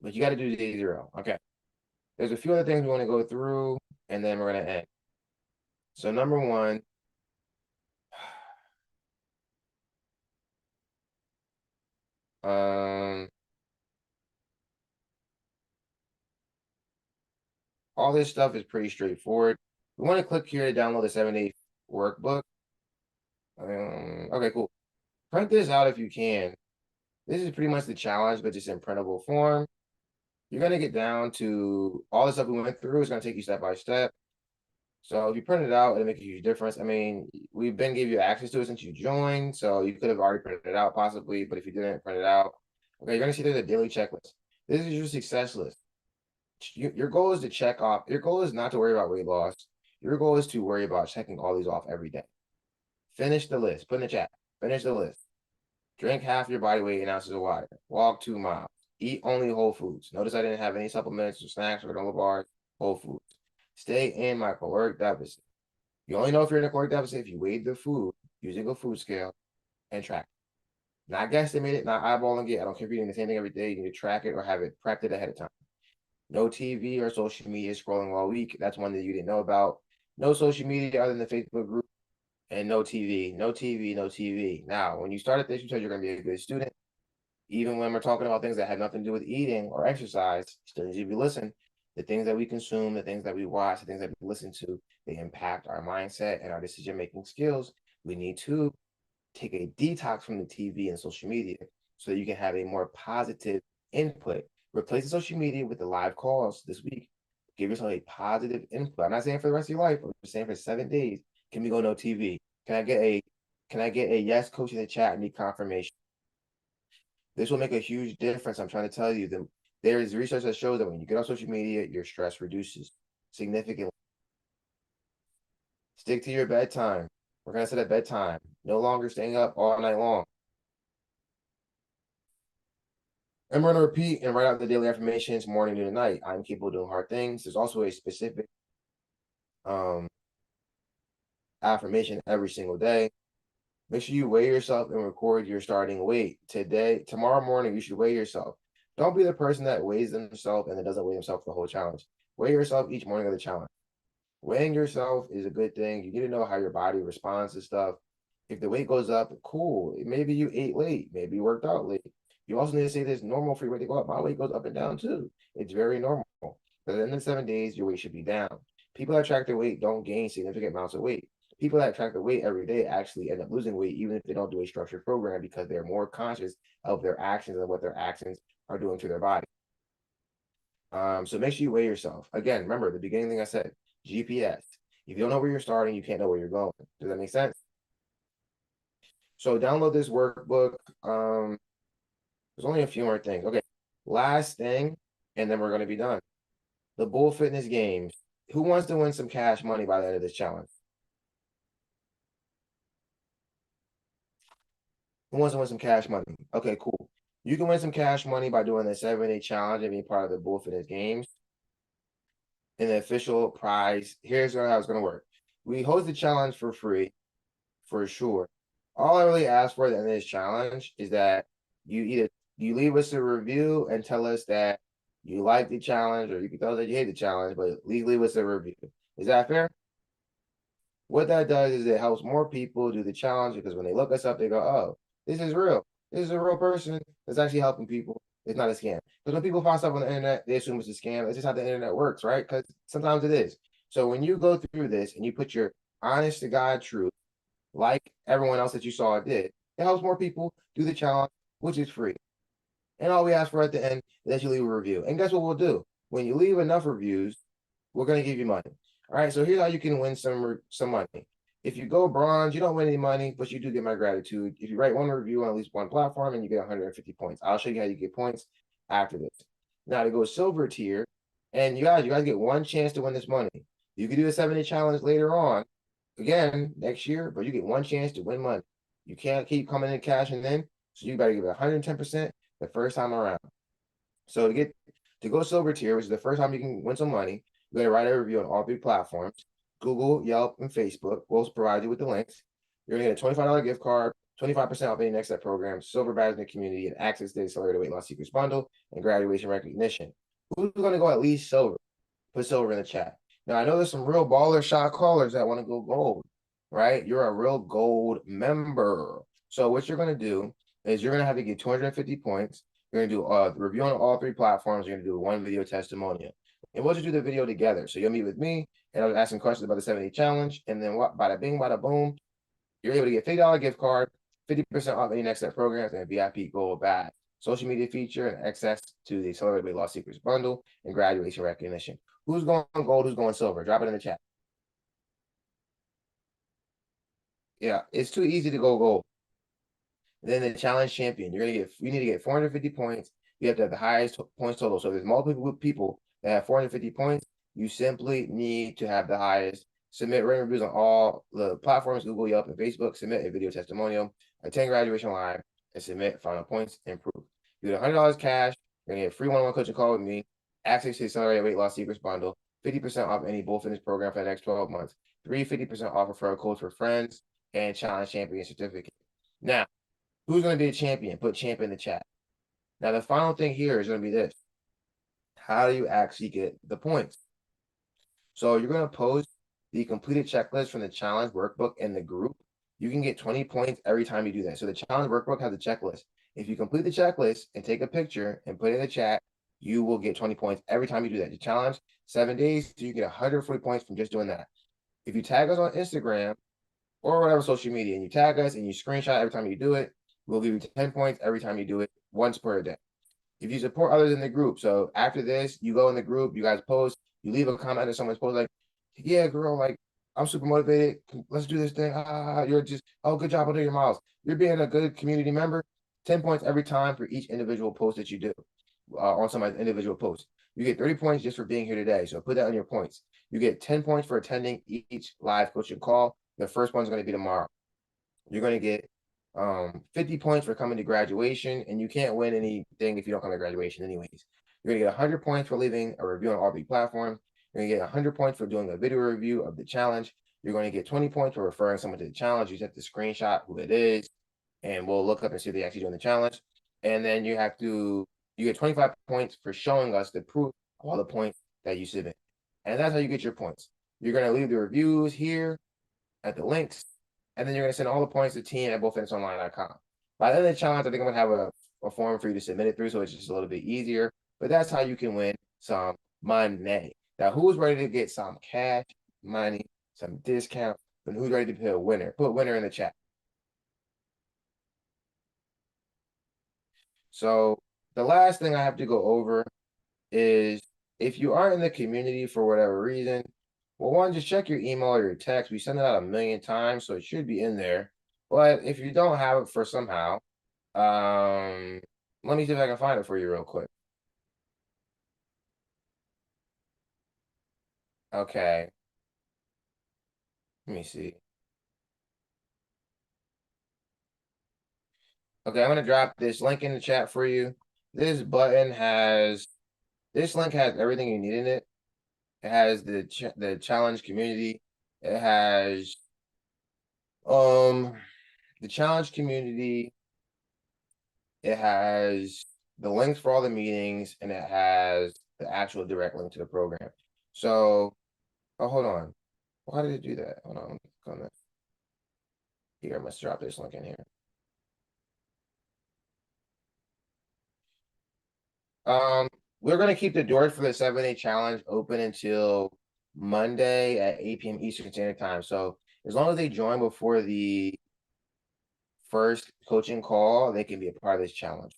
But you got to do day 0. Okay. There's a few other things we want to go through, and then we're going to end. So number 1, all this stuff is pretty straightforward. We want to click here to download the 7-day workbook. Okay, cool. Print this out if you can. This is pretty much the challenge, but just in printable form. You're going to get down to all the stuff we went through. It's going to take you step by step. So if you print it out, it'll make a huge difference. I mean, we've been gave you access to it since you joined, so you could have already printed it out possibly, but if you didn't print it out, okay, you're going to see there's a daily checklist. This is your success list. Your goal is to check off. Your goal is not to worry about weight loss. Your goal is to worry about checking all these off every day. Finish the list. Put in the chat. Finish the list. Drink half your body weight in ounces of water. Walk 2 miles. Eat only whole foods. Notice I didn't have any supplements or snacks or granola bars. Whole foods. Stay in my caloric deficit. You only know if you're in a caloric deficit if you weighed the food using a food scale and track it. Not guesstimate it, not eyeballing it. I don't care if you're eating the same thing every day. You need to track it or have it prepped it ahead of time. No TV or social media scrolling all week. That's one that you didn't know about. No social media other than the Facebook group. And no TV, no TV, no TV. Now, when you started this, you said you're going to be a good student. Even when we're talking about things that have nothing to do with eating or exercise, still need to be listened. The things that we consume, the things that we watch, the things that we listen to, they impact our mindset and our decision-making skills. We need to take a detox from the TV and social media so that you can have a more positive input. Replace the social media with the live calls this week. Give yourself a positive input. I'm not saying for the rest of your life, but I'm saying for 7 days. Can we go no TV? Can I get a yes, coach in the chat? I need confirmation. This will make a huge difference. I'm trying to tell you, there is research that shows that when you get on social media, your stress reduces significantly. Stick to your bedtime. We're going to set a bedtime. No longer staying up all night long. And we're going to repeat and write out the daily affirmations morning, noon, and night. I'm capable of doing hard things. There's also a specific affirmation every single day. Make sure you weigh yourself and record your starting weight. Tomorrow morning, you should weigh yourself. Don't be the person that weighs themselves and then doesn't weigh themselves for the whole challenge. Weigh yourself each morning of the challenge. Weighing yourself is a good thing. You get to know how your body responds to stuff. If the weight goes up, cool. Maybe you ate late. Maybe you worked out late. You also need to say this normal for your weight to go up. My weight goes up and down too. It's very normal. But at the end of 7 days, your weight should be down. People that track their weight don't gain significant amounts of weight. People that track their weight every day actually end up losing weight, even if they don't do a structured program, because they're more conscious of their actions and what their actions are doing to their body. So make sure you weigh yourself. Again, remember the beginning thing I said, GPS. If you don't know where you're starting, you can't know where you're going. Does that make sense? So download this workbook. There's only a few more things. Okay, last thing, and then we're going to be done. The Bull Fitness Games. Who wants to win some cash money by the end of this challenge? Who wants to win some cash money? Okay, cool. You can win some cash money by doing the 7-day challenge and being part of the Bull Fitness Games. And the official prize, here's how it's going to work. We host the challenge for free, for sure. All I really ask for at the end of this challenge is that you leave us a review and tell us that you like the challenge, or you can tell us that you hate the challenge, but at least leave us a review. Is that fair? What that does is it helps more people do the challenge, because when they look us up, they go, oh, this is real. This is a real person that's actually helping people. It's not a scam. Because when people find stuff on the internet, they assume it's a scam. It's just how the internet works, right? Because sometimes it is. So when you go through this and you put your honest to God truth, like everyone else that you saw did, it helps more people do the challenge, which is free. And all we ask for at the end is that you leave a review. And guess what we'll do? When you leave enough reviews, we're going to give you money. All right, so here's how you can win some money. If you go bronze, you don't win any money, but you do get my gratitude. If you write one review on at least one platform, and you get 150 points. I'll show you how you get points after this. Now to go silver tier, and you guys get one chance to win this money. You can do a 7-day challenge later on, again next year, but you get one chance to win money. You can't keep coming in cash and then, so you better give it 110% the first time around. So to go silver tier, which is the first time you can win some money, you're gonna write a review on all 3 platforms. Google, Yelp, and Facebook will provide you with the links. You're gonna get a $25 gift card, 25% off any next step program, silver badge in the community, and access to the Accelerated Weight Loss Secrets Bundle and graduation recognition. Who's gonna go at least silver? Put silver in the chat. Now I know there's some real baller shot callers that want to go gold, right? You're a real gold member. So what you're gonna do is you're gonna have to get 250 points. You're gonna do a review on all 3 platforms. You're gonna do one video testimonial, and we'll just do the video together. So you'll meet with me, and I'll ask some questions about the 7-day challenge, and then what? Bada bing, bada boom, you're able to get $50 gift card, 50% off any next step programs, and a VIP gold badge, social media feature, and access to the Accelerated Weight Loss Secrets Bundle and graduation recognition. Who's going gold? Who's going silver? Drop it in the chat. Yeah, it's too easy to go gold. Then the challenge champion, you need to get 450 points. You have to have the highest points total. So if there's multiple people that have 450 points, you simply need to have the highest. Submit written reviews on all the platforms, Google, Yelp, and Facebook. Submit a video testimonial, attend graduation live, and submit final points and proof. You get $100 cash. You're gonna get a free one-on-one coaching call with me, access to the Accelerated Weight Loss Secrets Bundle, 50% off any Bull Fitness program for the next 12 months, 50% off referral codes for friends, and challenge champion certificate. Now, who's going to be a champion? Put champion in the chat. Now, the final thing here is going to be this. How do you actually get the points? So you're going to post the completed checklist from the challenge workbook in the group. You can get 20 points every time you do that. So the challenge workbook has a checklist. If you complete the checklist and take a picture and put it in the chat, you will get 20 points every time you do that. The challenge, 7 days, so you get 140 points from just doing that. If you tag us on Instagram or whatever social media, and you tag us and you screenshot every time you do it, we'll give you 10 points every time you do it, once per day. If you support others in the group, so after this, you go in the group, you guys post, you leave a comment or someone's post like, yeah, girl, like, I'm super motivated. Let's do this thing. You're just, oh, good job on your miles. You're being a good community member. 10 points every time for each individual post that you do on somebody's individual post. You get 30 points just for being here today. So put that on your points. You get 10 points for attending each live coaching call. The first one's going to be tomorrow. You're going to get 50 points for coming to graduation, and you can't win anything if you don't come to graduation anyways. You're going to get 100 points for leaving a review on all 3 platforms. You're going to get 100 points for doing a video review of the challenge. You're going to get 20 points for referring someone to the challenge. You just have to screenshot who it is, and we'll look up and see if they actually doing the challenge. And then you get 25 points for showing us the proof of all the points that you submit. And that's how you get your points. You're going to leave the reviews here at the links, and then you're going to send all the points to team at bowfitnessonline.com. By the end of the challenge, I think I'm going to have a form for you to submit it through, so it's just a little bit easier. But that's how you can win some money. Now, who's ready to get some cash money, some discount, and who's ready to be a winner? Put winner in the chat. So the last thing I have to go over is if you aren't in the community for whatever reason, well, one, just check your email or your text. We send it out 1,000,000 times, so it should be in there. But if you don't have it for somehow, let me see if I can find it for you real quick. Okay. Let me see. Okay, I'm gonna drop this link in the chat for you. This link has everything you need in it. It has the challenge community. It has the challenge community. It has the links for all the meetings, and it has the actual direct link to the program. So, oh, hold on. Why did it do that? Hold on. Here, I must drop this link in here. We're gonna keep the doors for the 7-day challenge open until Monday at 8 p.m. Eastern Standard Time. So as long as they join before the first coaching call, they can be a part of this challenge.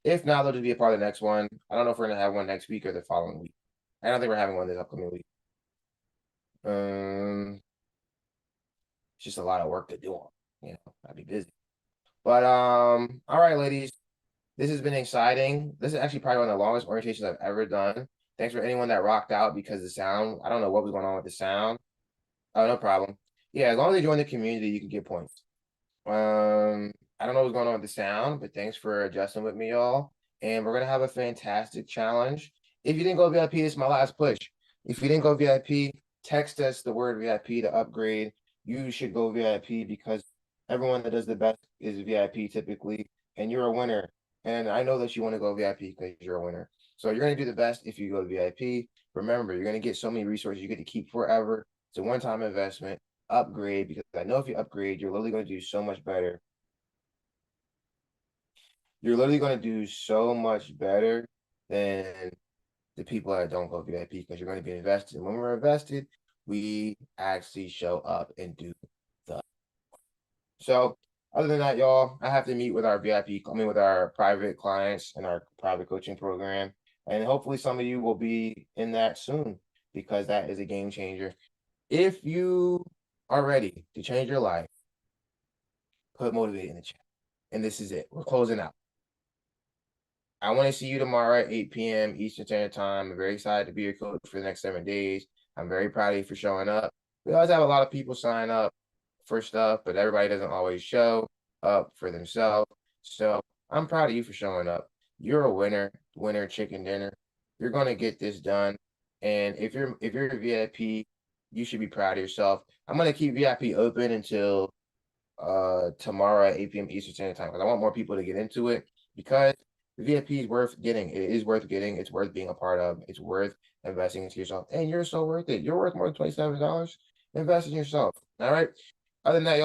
If not, they'll just be a part of the next one. I don't know if we're gonna have one next week or the following week. I don't think we're having one this upcoming week. It's just a lot of work to do on. I'd be busy. But all right, ladies. This has been exciting. This is actually probably one of the longest orientations I've ever done. Thanks for anyone that rocked out because the sound, I don't know what was going on with the sound. Oh, no problem. Yeah, as long as you join the community, you can get points. I don't know what's going on with the sound, but thanks for adjusting with me, y'all. And we're gonna have a fantastic challenge. If you didn't go VIP, this is my last push. If you didn't go VIP, text us the word VIP to upgrade. You should go VIP because everyone that does the best is VIP typically, and you're a winner. And I know that you want to go VIP because you're a winner. So you're gonna do the best if you go to VIP. Remember, you're gonna get so many resources you get to keep forever. It's a one-time investment. Upgrade, because I know if you upgrade, you're literally going to do so much better. You're literally going to do so much better than the people that don't go VIP because you're going to be invested. And when we're invested, we actually show up and do the. So other than that, y'all, I have to meet with our VIP, I mean with our private clients and our private coaching program. And hopefully some of you will be in that soon because that is a game changer. If you are ready to change your life, put motivate in the chat. And this is it. We're closing out. I want to see you tomorrow at 8 p.m. Eastern Standard Time. I'm very excited to be your coach for the next 7 days. I'm very proud of you for showing up. We always have a lot of people sign up for stuff, but everybody doesn't always show up for themselves. So I'm proud of you for showing up. You're a winner, winner chicken dinner. You're gonna get this done. And if you're a VIP, you should be proud of yourself. I'm gonna keep VIP open until tomorrow at 8 p.m. Eastern Standard Time because I want more people to get into it because the VIP is worth getting. It is worth getting. It's worth being a part of. It's worth investing into yourself. And you're so worth it. You're worth more than $27. Invest in yourself. All right. Other than that, y'all.